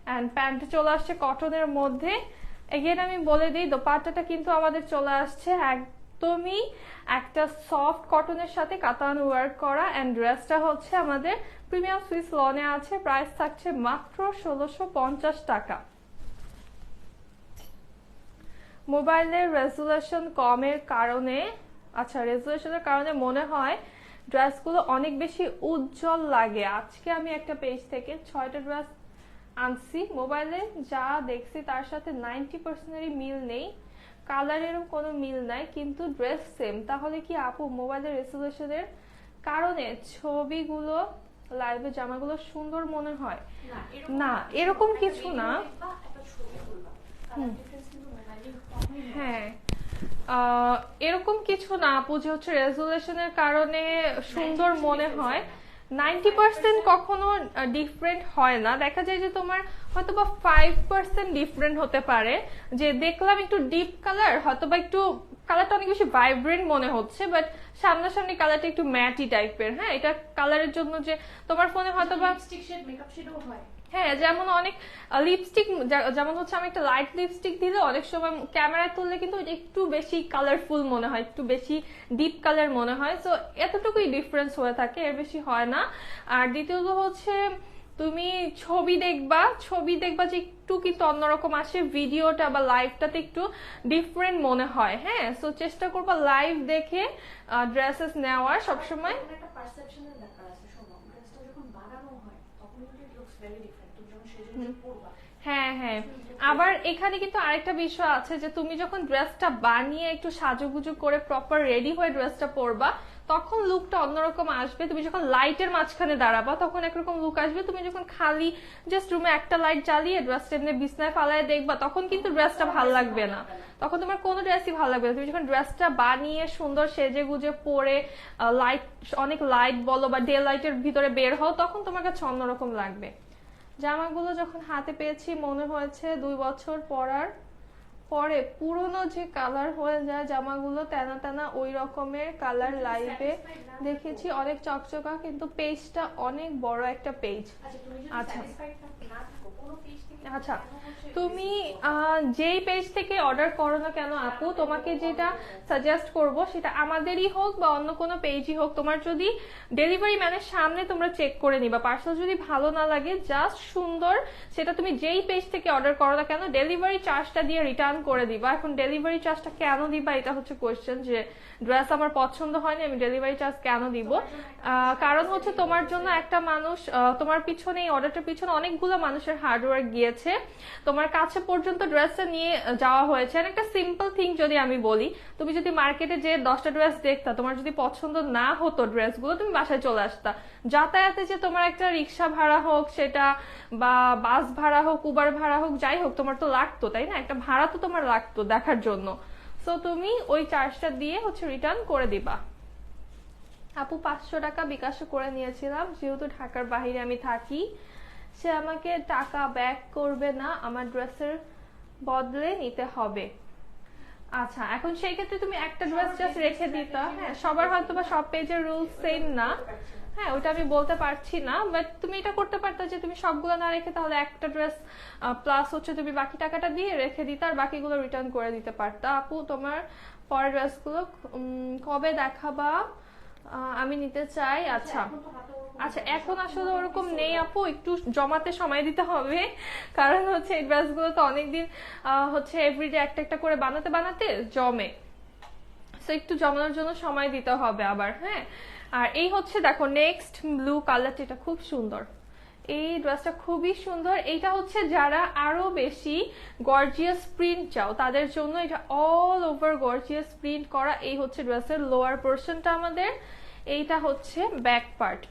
A: অ্যান্ড প্যান্ট চলে আসছে কটনের মধ্যে। এগেন আমি বলে দিই, দোপাট্টাটা কিন্তু আমাদের চলে আসছে একদমই একটা সফট কটনের সাথে কাতান ওয়ার্ক করা। অ্যান্ড ড্রেসটা হচ্ছে আমাদের প্রিমিয়াম সুইস লনে আছে, প্রাইস থাকছে মাত্র 1650 টাকা। মোবাইলের রেজুলেশন কমের কারণে, আচ্ছা রেজুলেশনের কারণে মনে হয় ড্রেসগুলো অনেক বেশি উজ্জ্বল লাগে। আজকে আমি একটা পেজ থেকে 6টা ড্রেস আনছি, মোবাইলে যা দেখছি তার সাথে 90%-এরই মিল নেই, কালারেরও কোনো মিল নাই, কিন্তু ড্রেস সেম। তাহলে কি আপু মোবাইলের রেজুলেশনের কারণে ছবিগুলো লাইভে জামাগুলো সুন্দর মনে হয়? না, এরকম কিছু না। হ্যাঁ, এরকম কিছু না আপু যে হচ্ছে রেজুলেশনের কারণে সুন্দর মনে হয়। 90% কখনো ডিফারেন্ট হয় না, দেখা যায় যে তোমার হয়তো বা 5% ডিফারেন্ট হতে পারে, যে দেখলাম একটু ডিপ কালার, হয়তো বা একটু কালারটা অনেক বেশি ভাইব্রেন্ট মনে হচ্ছে, বাট সামনাসামনি কালারটা একটু ম্যাটি টাইপের, হ্যাঁ। এটা কালারের জন্য যে তোমার ফোনে হয়তো বা মেকআপ শেডও হয়, হ্যাঁ, যেমন অনেক লিপস্টিক, যেমন হচ্ছে আমি একটা লাইট লিপস্টিক দিলে অনেক সময় ক্যামেরায় তুললে কিন্তু একটু বেশি কালারফুল মনে হয়, একটু বেশি ডিপ কালার মনে হয়। সো এতটুকুই ডিফারেন্স হয়ে থাকে, এর বেশি হয় না। আর দ্বিতীয়ত হচ্ছে তুমি ছবি দেখবা যে একটু কিন্তু অন্যরকম আসে, ভিডিওটা বা লাইভটাতে একটু ডিফারেন্ট মনে হয়, হ্যাঁ। সো চেষ্টা করবা লাইভ দেখে ড্রেসেস নেওয়ার সবসময়। হ্যাঁ হ্যাঁ, আবার এখানে কিন্তু আরেকটা বিষয় আছে যে তুমি যখন ড্রেসটা বানিয়ে একটু সাজুগুজু করে প্রপার রেডি হয়ে ড্রেসটা পরবা, তখন লুকটা অন্যরকম আসবে। তুমি যখন লাইটের মাঝখানে দাঁড়াবা তখন একরকম লুক আসবে, তুমি যখন খালি জাস্ট রুমে একটা লাইট জ্বালিয়ে ড্রেসটা এমনি বিছনায় ফালায় দেখবা তখন কিন্তু ড্রেসটা ভালো লাগবে না, তখন তোমার কোনো ড্রেসই ভালো লাগবে না। তুমি যখন ড্রেসটা বানিয়ে সুন্দর সেজে গুজে পরে লাইট, অনেক লাইট বলো বা ডে লাইটের ভিতরে বের হও, তখন তোমার কাছে অন্যরকম লাগবে। জামাগুলো যখন হাতে পেয়েছি মনে হয়েছে 2 বছর পরার পরে পুরনো যে কালার হয়ে যায় জামাগুলো, টানা টানা ওই রকমের কালার লাইভে দেখেছি, অনেক চকচকা, কিন্তু পেজটা অনেক বড় একটা পেজ। আচ্ছা আচ্ছা, তুমি যেই পেজ থেকে অর্ডার করো না কেন আপু, তোমাকে যেটা সাজেস্ট করব সেটা আমাদেরই হোক বা অন্য কোনো পেজই হোক, তোমার যদি ডেলিভারি ম্যানের সামনে তোমরা চেক করে নিবা, পার্সেল যদি ভালো না লাগে জাস্ট সুন্দর, সেটা তুমি যেই পেজ থেকে অর্ডার করো না কেন ডেলিভারি চার্জটা দিয়ে রিটার্ন করে দিবা। এখন ডেলিভারি চার্জটা কেন দিবা এটা হচ্ছে কোয়েশ্চেন, যে ড্রেস আমার পছন্দ হয়নি আমি ডেলিভারি চার্জ কেন দিব? কারণ হচ্ছে তোমার জন্য একটা মানুষ, তোমার পিছনে এই অর্ডারটার পিছনে অনেকগুলো মানুষের হার্ডওয়ার্ক গিয়েছে, তোমার কাছে পর্যন্ত ড্রেসটা নিয়ে যাওয়া হয়েছে। একটা সিম্পল থিং যদি আমি বলি, তুমি যদি মার্কেটে যে 10টা ড্রেস দেখতা, তোমার যদি পছন্দ না হতো ড্রেসগুলো, তুমি বাসায় চলে আসতা। যাতায়াতে যে তোমার একটা রিক্সা ভাড়া হোক সেটা, বা বাস ভাড়া হোক, উবার ভাড়া হোক, যাই হোক, তোমার তো লাগতো, তাই না? একটা ভাড়া তো তোমার লাগতো দেখার জন্য। সো তুমি ওই চার্জটা দিয়ে হচ্ছে রিটার্ন করে দিবা। আপু 500 টাকা বিকাশে করে নিয়েছিলাম, যেহেতু ঢাকার বাইরে আমি থাকি, সে আমাকে টাকা ব্যাক করবে না, আমার ড্রেসের বদলে নিতে হবে। আচ্ছা, এখন সেই ক্ষেত্রে তুমি একটা ড্রেস জাস্ট রেখে দিতা। হ্যাঁ, সবার হয়তো বা সব পেজের রুলস সেম না, হ্যাঁ ওটা আমি বলতে পারছি না, বাট তুমি এটা করতে পারতা যে তুমি সবগুলো না রেখে তাহলে একটা ড্রেস প্লাস হচ্ছে তুমি বাকি টাকাটা দিয়ে রেখে দিতে আর বাকিগুলো রিটার্ন করে দিতে পারতা। আপু তোমার পরের ড্রেসগুলো কবে দেখাবা? আমি নিতে চাই। আচ্ছা আচ্ছা, এখন আসলে ওরকম নেই আপু, একটু জমাতে সময় দিতে হবে, কারণ হচ্ছে এই ড্রেসগুলো তো অনেকদিন হচ্ছে এভরিডে একটা একটা করে বানাতে বানাতে জমে, তো একটু জমানোর জন্য সময় দিতে হবে আবার। হ্যাঁ, আর এই হচ্ছে দেখো নেক্সট ব্লু কালারটা, এটা খুব সুন্দর, এই ড্রেসটা খুবই সুন্দর। এইটা হচ্ছে যারা আরো বেশি গর্জিয়াস প্রিন্ট চাও তাদের জন্য, এটা অল ওভার গর্জিয়াস প্রিন্ট করা। এই হচ্ছে ড্রেসের লোয়ার পোর্শনটা আমাদের, এইটা হচ্ছে ব্যাক পার্ট,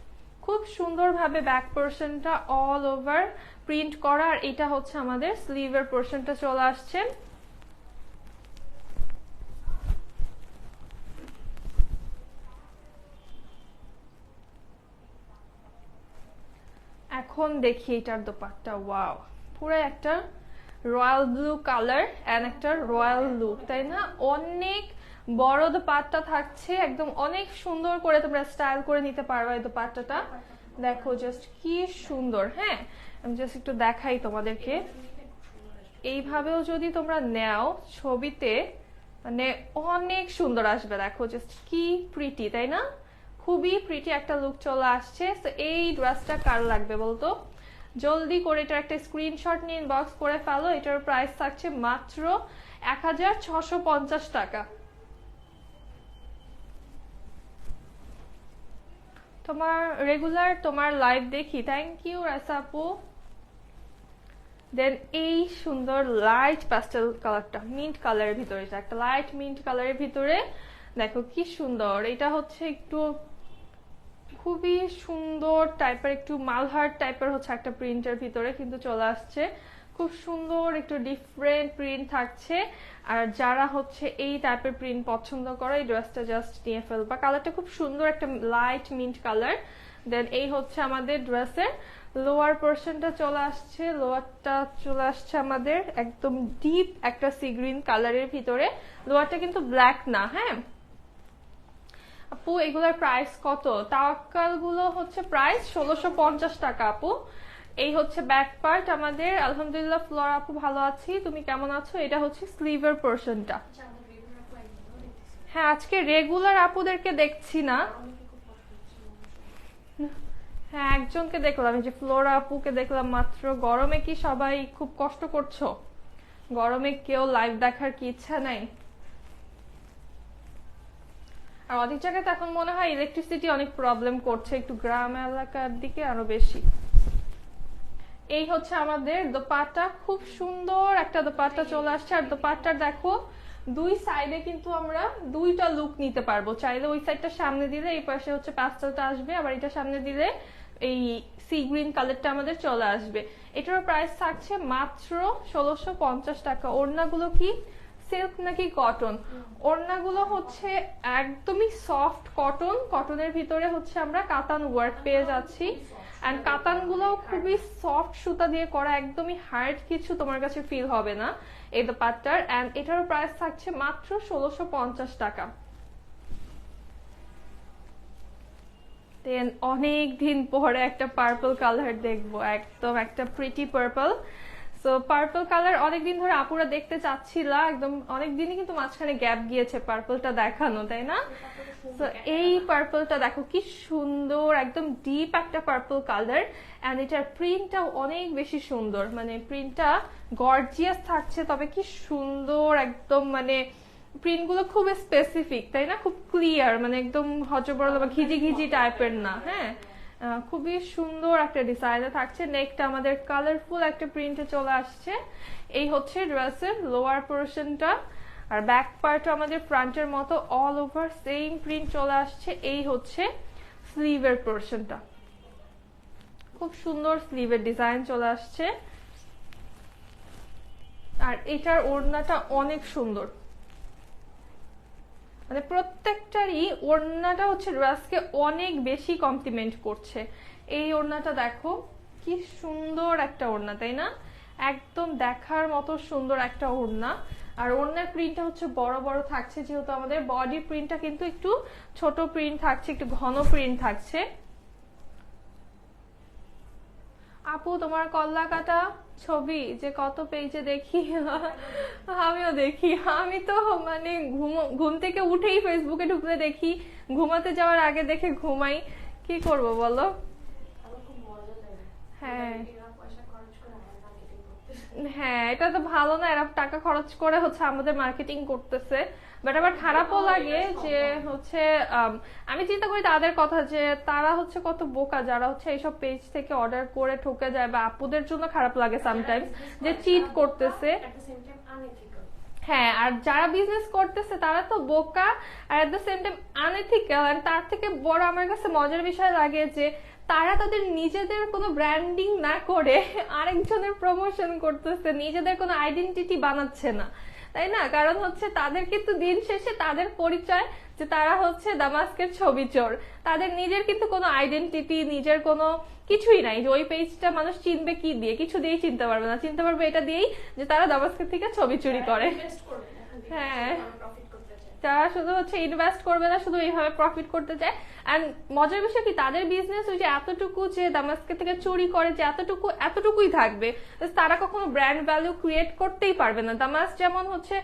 A: খুব সুন্দরভাবে ব্যাক পোর্শনটা অল ওভার প্রিন্ট করা, আর এটা হচ্ছে আমাদের স্লিভের পোর্শনটা চলে আসছে। এখন দেখি এটার দোপাট্টা, ওয়াও, পুরো একটা রয়্যাল ব্লু কালার এন্ড একটা রয়্যাল লুক, তাই না? অনেক বড় দোপাট্টা থাকছে, একদম অনেক সুন্দর করে তোমরা স্টাইল করে নিতে পারবে এই দোপাট্টাটা। দেখো জাস্ট কি সুন্দর। হ্যাঁ, আমি জাস্ট একটু দেখাই তোমাদেরকে, এইভাবেও যদি তোমরা নেও ছবিতে মানে অনেক সুন্দর আসবে। দেখো জাস্ট কি প্রিটি, তাই না? খুবই প্রিটি একটা লুক চলে আসছে। তো এই ড্রেসটা কার লাগবে বলতো? জলদি করে এটার একটা স্ক্রিনশট নিয়ে ইনবক্স করে ফেলো। এটার প্রাইস থাকছে মাত্র 1650 টাকা। তোমার রেগুলার তোমার লাইভ দেখি, থ্যাংক ইউ রাসা আপু। দেন এই সুন্দর লাইট প্যাস্টেল কালারটা, মিন্ট কালারের ভিতরে, এটা একটা লাইট মিন্ট কালারের ভিতরে, দেখো কি সুন্দর। এটা হচ্ছে একটু খুবই সুন্দর টাইপের, একটু মালহার টাইপের হচ্ছে একটা প্রিন্টের ভিতরে কিন্তু চলে আসছে, খুব সুন্দর একটু ডিফারেন্ট প্রিন্ট থাকছে। আর যারা হচ্ছে এই টাইপের প্রিন্ট পছন্দ করে এই ড্রেসটা জাস্ট নিয়ে ফেলবা। কালারটা খুব সুন্দর, একটা লাইট মিন্ট কালার। দেন এই হচ্ছে আমাদের ড্রেসের লোয়ার পোর্শনটা চলে আসছে, লোয়ারটা চলে আসছে আমাদের একদম ডিপ একটা সি গ্রিন কালারের ভিতরে। লোয়ারটা কিন্তু ব্ল্যাক না। হ্যাঁ আপু, এগুলোর প্রাইস কত? তাওয়াক্কাল গুলো হচ্ছে প্রাইস 1650 টাকা আপু। এই হচ্ছে ব্যাক পার্ট আমাদের। আলহামদুলিল্লাহ ফ্লোর আপু ভালো আছি, তুমি কেমন আছো? এটা হচ্ছে স্লিভের পোর্শনটা। হ্যাঁ, আজকে রেগুলার আপুদেরকে দেখছি না। হ্যাঁ, একজনকে দেখলাম, এই যে ফ্লোরা আপুকে দেখলাম মাত্র। গরমে কি সবাই খুব কষ্ট করছো? গরমে কেউ লাইভ দেখার কি ইচ্ছা নাই? আর অনেক জায়গায় তো এখন মনে হয় ইলেকট্রিসিটি অনেক প্রবলেম করছে, একটু গ্রাম এলাকার দিকে আরো বেশি। এই হচ্ছে আমাদের দোপাট্টা, খুব সুন্দর একটা দোপাট্টা চলে আসছে। আর দোপাট্টার দেখো দুই সাইডে কিন্তু আমরা দুইটা লুক নিতে পারবো, চাইলে ওই সাইডটা সামনে দিলে এই পাশে হচ্ছে প্যাস্টেলটা আসবে, আবার এটা সামনে দিলে এই সি গ্রিন কালারটা আমাদের চলে আসবে। এটার প্রাইস থাকছে মাত্র 1650 টাকা। ওড়নাগুলো কি সিল্ক নাকি কটন? ওড়নাগুলো হচ্ছে একদমই সফট কটন, কটনের ভিতরে হচ্ছে আমরা কাতান ওয়ার্ক পেয়ে যাচ্ছি। এন্ড কাতানগুলো খুবই সফট সুতা দিয়ে করা, একদমই হার্ড কিছু তোমার কাছে ফিল হবে না এই দোপাট্টার। এন্ড এটারও প্রাইস থাকছে মাত্র 1650 টাকা। দেন অনেক দিন পরে একটা পার্পল কালার দেখবো, একদম একটা pretty purple. So purple colour অনেকদিন ধরে আপুরা দেখতে চাচ্ছিলা, একদম অনেকদিনই কিন্তু মাঝখানে গ্যাপ গিয়েছে পার্পলটা দেখানো, তাই না? তো এই পার্পলটা দেখো কি সুন্দর, একদম ডিপ একটা পার্পল কালার। এন্ড এটার প্রিন্টটাও অনেক বেশি সুন্দর, মানে প্রিন্টটা গর্জিয়াস থাকছে, তবে কি সুন্দর একদম, মানে প্রিন্টগুলো খুব স্পেসিফিক, তাই না? খুব ক্লিয়ার, মানে একদম হজবরল বা ঘিজি ঘিজি টাইপের না। হ্যাঁ, খুবই সুন্দর একটা ডিজাইনে থাকছে। নেকটা আমাদের কালারফুল একটা প্রিন্টে চলে আসছে। এই হচ্ছে ড্রেসের লোয়ার পোর্শনটা। আর ব্যাক পার্ট আমাদের ফ্রন্টের মতো অল ওভার সেম প্রিন্ট চলে আসছে। এই হচ্ছে স্লিভের পোর্শনটা, খুব সুন্দর স্লিভের ডিজাইন চলে আসছে। আর এটার ওড়নাটা অনেক সুন্দর, মানে প্রত্যেকটারই ওড়নাটা হচ্ছে ড্রেসকে অনেক বেশি কমপ্লিমেন্ট করছে। এই ওড়নাটা দেখো কি সুন্দর একটা ওড়না, তাই না? একদম দেখার মতো সুন্দর একটা ওড়না। আর ওড়নার প্রিন্টটা হচ্ছে বড় বড় থাকছে, যেহেতু আমাদের বডি প্রিন্টটা কিন্তু একটু ছোট প্রিন্ট থাকছে, একটু ঘন প্রিন্ট থাকছে। আপু তোমার কল্লা কাটা ছবি যে কত পেজে দেখি আমিও দেখি। আমি তো মানে ঘুম থেকে উঠেই ফেসবুকে ঢুকলে দেখি, ঘুমাতে যাওয়ার আগে দেখে ঘুমাই, কি করব বলো? হ্যাঁ হ্যাঁ, এটা তো ভালো না, এরা টাকা খরচ করে হচ্ছে আমাদের মার্কেটিং করতেছে। বাট আমার খারাপও লাগে যে হচ্ছে আমি চিন্তা করি তাদের কথা, যে তারা হচ্ছে কত বোকা যারা হচ্ছে এইসব পেজ থেকে অর্ডার করে ঠকে যায়, বা আপুদের জন্য খারাপ লাগে সামটাইমস যে চিট করতেছে। হ্যাঁ, আর যারা বিজনেস করতেছে তারা তো বোকা আর at the same time unethical. আর তার থেকে বড় আমার কাছে মজার বিষয় লাগে যে তারা তাদের নিজেদের কোনো ব্র্যান্ডিং না করে আরেকজনের প্রমোশন করতেছে, নিজেদের কোনো আইডেন্টিটি বানাচ্ছে না, তাই না? কারণ হচ্ছে তাদের কিন্তু দিন শেষে তাদের পরিচয় যে তারা হচ্ছে দামাস্কের ছবি চোর, তাদের নিজের কিন্তু কোনো আইডেন্টিটি, নিজের কোনো কিছুই নাই। যে ওই পেজটা মানুষ চিনবে কি দিয়ে? কিছু দিয়েই চিনতে পারবে না, চিনতে পারবে এটা দিয়েই যে তারা দামাস্কের থেকে ছবি চুরি করে। হ্যাঁ, তারা শুধু হচ্ছে ইনভেস্ট করবে না, শুধু এইভাবে প্রফিট করতে চায়। আর মজার বিষয় কি, তাদের বিজনেস ওই যে এতটুকু যে দামাস্কে থেকে চুরি করে যে এতটুকুই থাকবে, তারা কখনো ব্র্যান্ড ভ্যালু ক্রিয়েট করতেই পারবে না। দামাস যেমন হচ্ছে,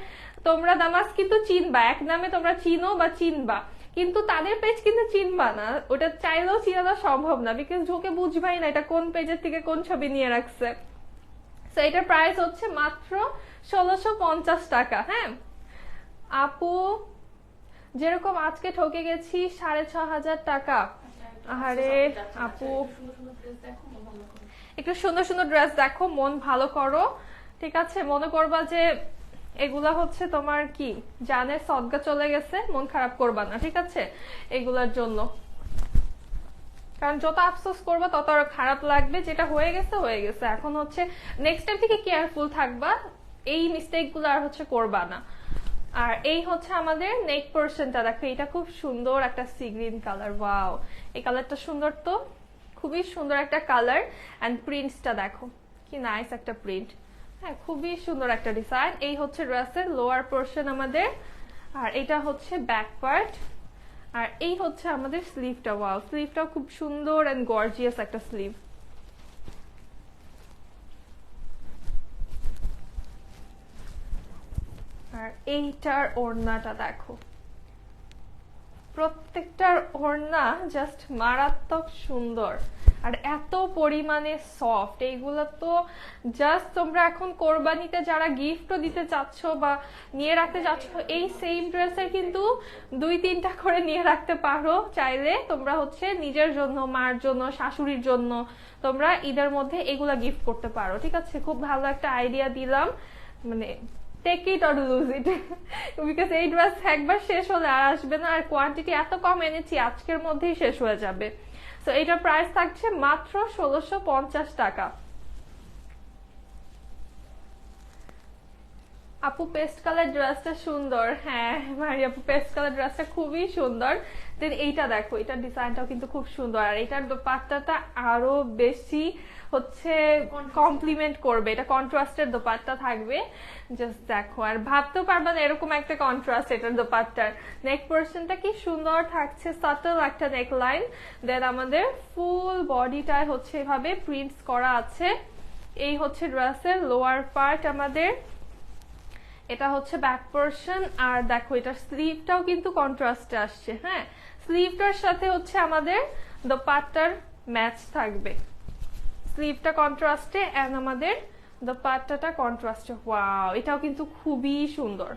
A: তোমরা দামাস কিন্তু চিনবা, এক নামে তোমরা চিনো বা চিনবা, কিন্তু তাদের পেজ কিন্তু চিনবা না, ওটা চাইলেও চিনানো সম্ভব না, বিকজ ঢুকে বুঝবাই না এটা কোন পেজের থেকে কোন ছবি নিয়ে রাখছে। তো এটার প্রাইস হচ্ছে মাত্র 1650 টাকা। হ্যাঁ আপু, যেরকম আজকে ঠকে গেছি 6500 টাকা। আরে আপু, একটু সুন্দর সুন্দর ড্রেস দেখো, মন ভালো করো, ঠিক আছে? মনে করবা যে এগুলা হচ্ছে তোমার কি জানের সদগা চলে গেছে, মন খারাপ করবা না, ঠিক আছে? এগুলার জন্য, কারণ যত আফসোস করবা তত আরো খারাপ লাগবে। যেটা হয়ে গেছে হয়ে গেছে, এখন হচ্ছে নেক্সট টাইম থেকে কেয়ারফুল থাকবা, এই মিস্টেক গুলো আর হচ্ছে করবা না। আর এই হচ্ছে আমাদের নেক পোর্শনটা, দেখো এটা খুব সুন্দর একটা সি গ্রিন কালার। ওয়াও, এই কালারটা সুন্দর, তো খুবই সুন্দর একটা কালার। এন্ড প্রিন্টসটা দেখো কি নাইস একটা প্রিন্ট। হ্যাঁ, খুবই সুন্দর একটা ডিজাইন। এই হচ্ছে ড্রেসের লোয়ার পোর্শন আমাদের, আর এটা হচ্ছে ব্যাক পার্ট, আর এই হচ্ছে আমাদের স্লিভটা। ওয়াও, স্লিভটাও খুব সুন্দর এন্ড গর্জিয়াস একটা স্লিভ। আর এইটার ওড়নাটা দেখো, প্রত্যেকটার ওড়না জাস্ট মারাত্মক সুন্দর আর এত পরিমাণে সফট। এইগুলো তো জাস্ট তোমরা এখন কোরবানিতে যারা গিফটও দিতে চাচ্ছ বা নিয়ে রাখতে চাচ্ছ, এই সেম ড্রেসের কিন্তু 2-3টা করে নিয়ে রাখতে পারো চাইলে। তোমরা হচ্ছে নিজের জন্য, মার জন্য, শাশুড়ির জন্য তোমরা ঈদের মধ্যে এগুলা গিফট করতে পারো, ঠিক আছে? খুব ভালো একটা আইডিয়া দিলাম, মানে take it or lose it, because এই ড্রেস একবার শেষ হলে আর আসবে না, আর কোয়ান্টিটি এত কম এনেছি আজকের মধ্যেই শেষ হয়ে যাবে। তো এটার প্রাইস থাকছে মাত্র 1650 টাকা। আপু পেস্ট কালার ড্রেসটা সুন্দর। হ্যাঁ মারি আপু, পেস্ট কালার ড্রেসটা খুবই সুন্দর। দেন এইটা দেখো, এটার ডিজাইনটাও কিন্তু খুব সুন্দর, আর এটার দোপাট্টাটা আরো বেশি হচ্ছে কমপ্লিমেন্ট করবে। এটা কন্ট্রাস্টের দোপাট্টা থাকবে, জাস্ট দেখো, আর ভাবতেও পারবে না এরকম একটা কন্ট্রাস্ট এটার দোপাট্টার। নেক পোর্শনটা কি সুন্দর থাকছে, সাটল একটা নেক লাইন। দেন আমাদের ফুল বডিটায় হচ্ছে এভাবে প্রিন্টস করা আছে। এই হচ্ছে ড্রেসের লোয়ার পার্ট আমাদের, এটা হচ্ছে ব্যাক পোর্শন। আর দেখো এটার স্লিভটাও কিন্তু কন্ট্রাস্টে আসছে। হ্যাঁ, স্লিভটার সাথে হচ্ছে আমাদের দোপাট্টার ম্যাচ থাকবে, স্লিভটা কন্ট্রাস্টে এন্ড আমাদের দোপাট্টাটা কন্ট্রাস্টে। ওয়াও, এটাও কিন্তু খুবই সুন্দর,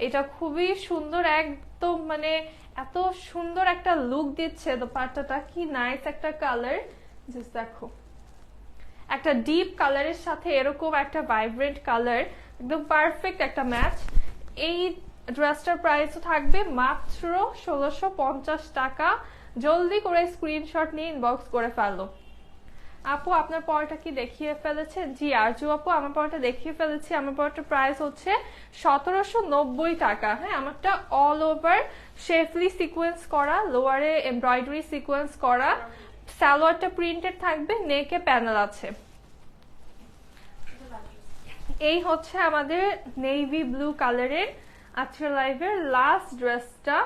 A: এটা খুবই সুন্দর, একদম মানে এত সুন্দর একটা লুক দিচ্ছে দোপাট্টাটা। কি নাইস একটা কালার, জাস্ট দেখো, একটা ডিপ কালারের সাথে এরকম একটা ভাইব্রেন্ট কালার, একদম পারফেক্ট একটা ম্যাচ। এই ড্রেসটার প্রাইসও থাকবে মাত্র 1650 টাকা। জলদি করে স্ক্রিনশট নিয়ে ইনবক্স করে ফেলো। আপু আপনার পরটা কি দেখিয়ে ফেলেছেন? জি আরজু আপু আমার পরটা দেখিয়ে ফেলেছি। আমার পরটা প্রাইস হচ্ছে 1790 টাকা। হ্যাঁ, আমারটা অল ওভার শেফলি সিকোয়েন্স করা, লোয়ারে এমব্রয়ডারি সিকোয়েন্স করা, সালোয়ারটা প্রিন্টেড থাকবে, নেকে প্যানেল আছে। এই হচ্ছে আমাদের নেভি ব্লু কালারের আজকের লাইভের লাস্ট ড্রেসটা।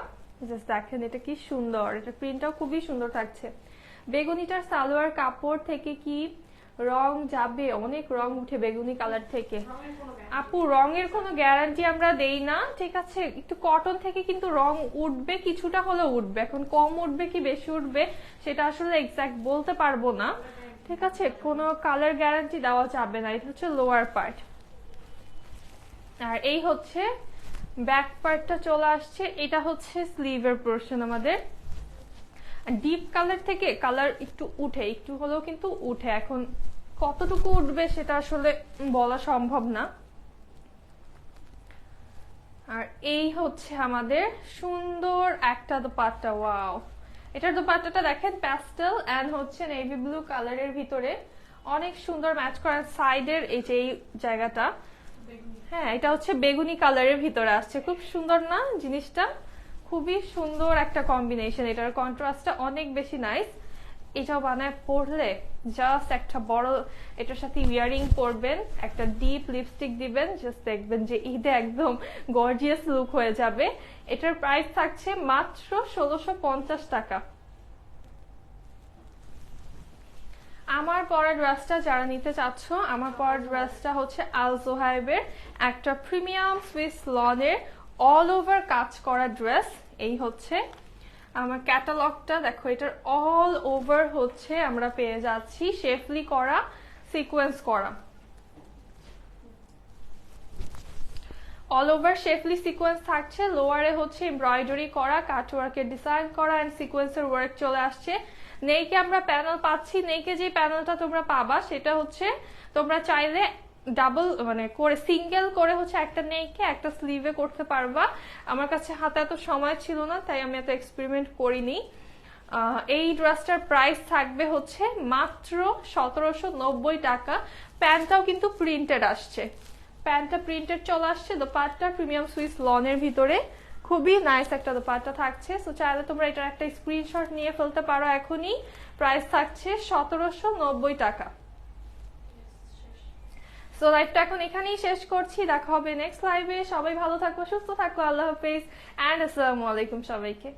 A: জাস্ট দেখেন এটা কি সুন্দর, এটা প্রিন্টটাও খুবই সুন্দর থাকছে। বেগুনিটার সালোয়ার কাপড় থেকে কি রং যাবে? অনেক রং উঠে বেগুনি কালার থেকে। আপু রঙের কোনো গ্যারান্টি আমরা দেই না, ঠিক আছে? একটু কটন থেকে কিন্তু রং উঠবে, কিছুটা হলেও উঠবে। এখন কম উঠবে কি বেশি উঠবে সেটা আসলে এক্সাক্ট বলতে পারবো না, ঠিক আছে? কোনো কালার গ্যারান্টি দেওয়া যাবে না। এটা হচ্ছে লোয়ার পার্ট, আর এই হচ্ছে ব্যাক পার্টটা চলে আসছে। এটা হচ্ছে স্লিভের পোর্শন আমাদের। ডিপ কালার থেকে কালার একটু উঠে, একটু হলেও কিন্তু উঠে। এখন কতটুকু উঠবে সেটা আসলে বলা সম্ভব না। আর এই হচ্ছে আমাদের সুন্দর একটা দোপাট্টা। ওয়াও, এটার দোপাট্টাটা দেখেন প্যাস্টেল এন্ড হচ্ছে নেভি ব্লু কালারের ভিতরে অনেক সুন্দর ম্যাচ করা। সাইডের এই যে এই জায়গাটা, হ্যাঁ এটা হচ্ছে বেগুনি কালারের ভিতরে আসছে। খুব সুন্দর না জিনিসটা? খুবই সুন্দর একটা কম্বিনেশন, এটার কন্ট্রাস্টটা অনেক বেশি নাইস। এটাও বানায় পরলে জাস্ট একটা বড়, এটার সাথে ইয়ারিং পরবেন, একটা ডিপ লিপস্টিক দিবেন, জাস্ট দেখবেন যে ঈদে একদম গর্জিয়াস লুক হয়ে যাবে। এটার প্রাইস থাকছে মাত্র 1650 টাকা। আমার পরা ড্রেসটা যারা নিতে চাচ্ছ, আমার পরা ড্রেসটা হচ্ছে আল জোহাইবের একটা প্রিমিয়াম সুইস লনের অল ওভার কাজ করা ড্রেস। এই হচ্ছে আমার ক্যাটালগটা, দেখো এটার অল ওভার হচ্ছে আমরা পেয়ে যাচ্ছি শেফলি করা, সিকোয়েন্স করা, অল ওভার শেফলি সিকোয়েন্স থাকছে। লোয়ারে হচ্ছে এমব্রয়ডারি করা, কাটওয়ার্কের ডিজাইন করা এন্ড সিকোয়েন্সের ওয়ার্ক চলে আসছে। নেইকে আমরা প্যানেল পাচ্ছি। নেইকে যে প্যানেলটা তোমরা পাবা সেটা হচ্ছে তোমরা চাইলে ডাবল মানে করে সিঙ্গেল করে হচ্ছে একটা নেইকে একটা স্লিভে করতে পারবা। আমার কাছে হাতে এত সময় ছিল না তাই আমি এত এক্সপেরিমেন্ট করিনি। এই ড্রেসটার প্রাইস থাকবে হচ্ছে মাত্র 1790 টাকা। প্যান্টটাও কিন্তু প্রিন্টেড আসছে, প্যান্টটা প্রিন্টেড চলে আসছে। দোপাট্টা প্রিমিয়াম সুইস লনের ভিতরে খুবই নাইস একটা দোপাট্টা থাকছে। সো চাইলে তোমরা এটার একটা স্ক্রিনশট নিয়ে ফেলতে পারো এখনই। প্রাইস থাকছে 1790 টাকা। সো লাইভটা এখন এখানেই শেষ করছি, দেখা হবে নেক্সট লাইভে। সবাই ভালো থাকো, সুস্থ থাকো, আল্লাহ হাফেজ এন্ড আসসালামু আলাইকুম সবাইকে।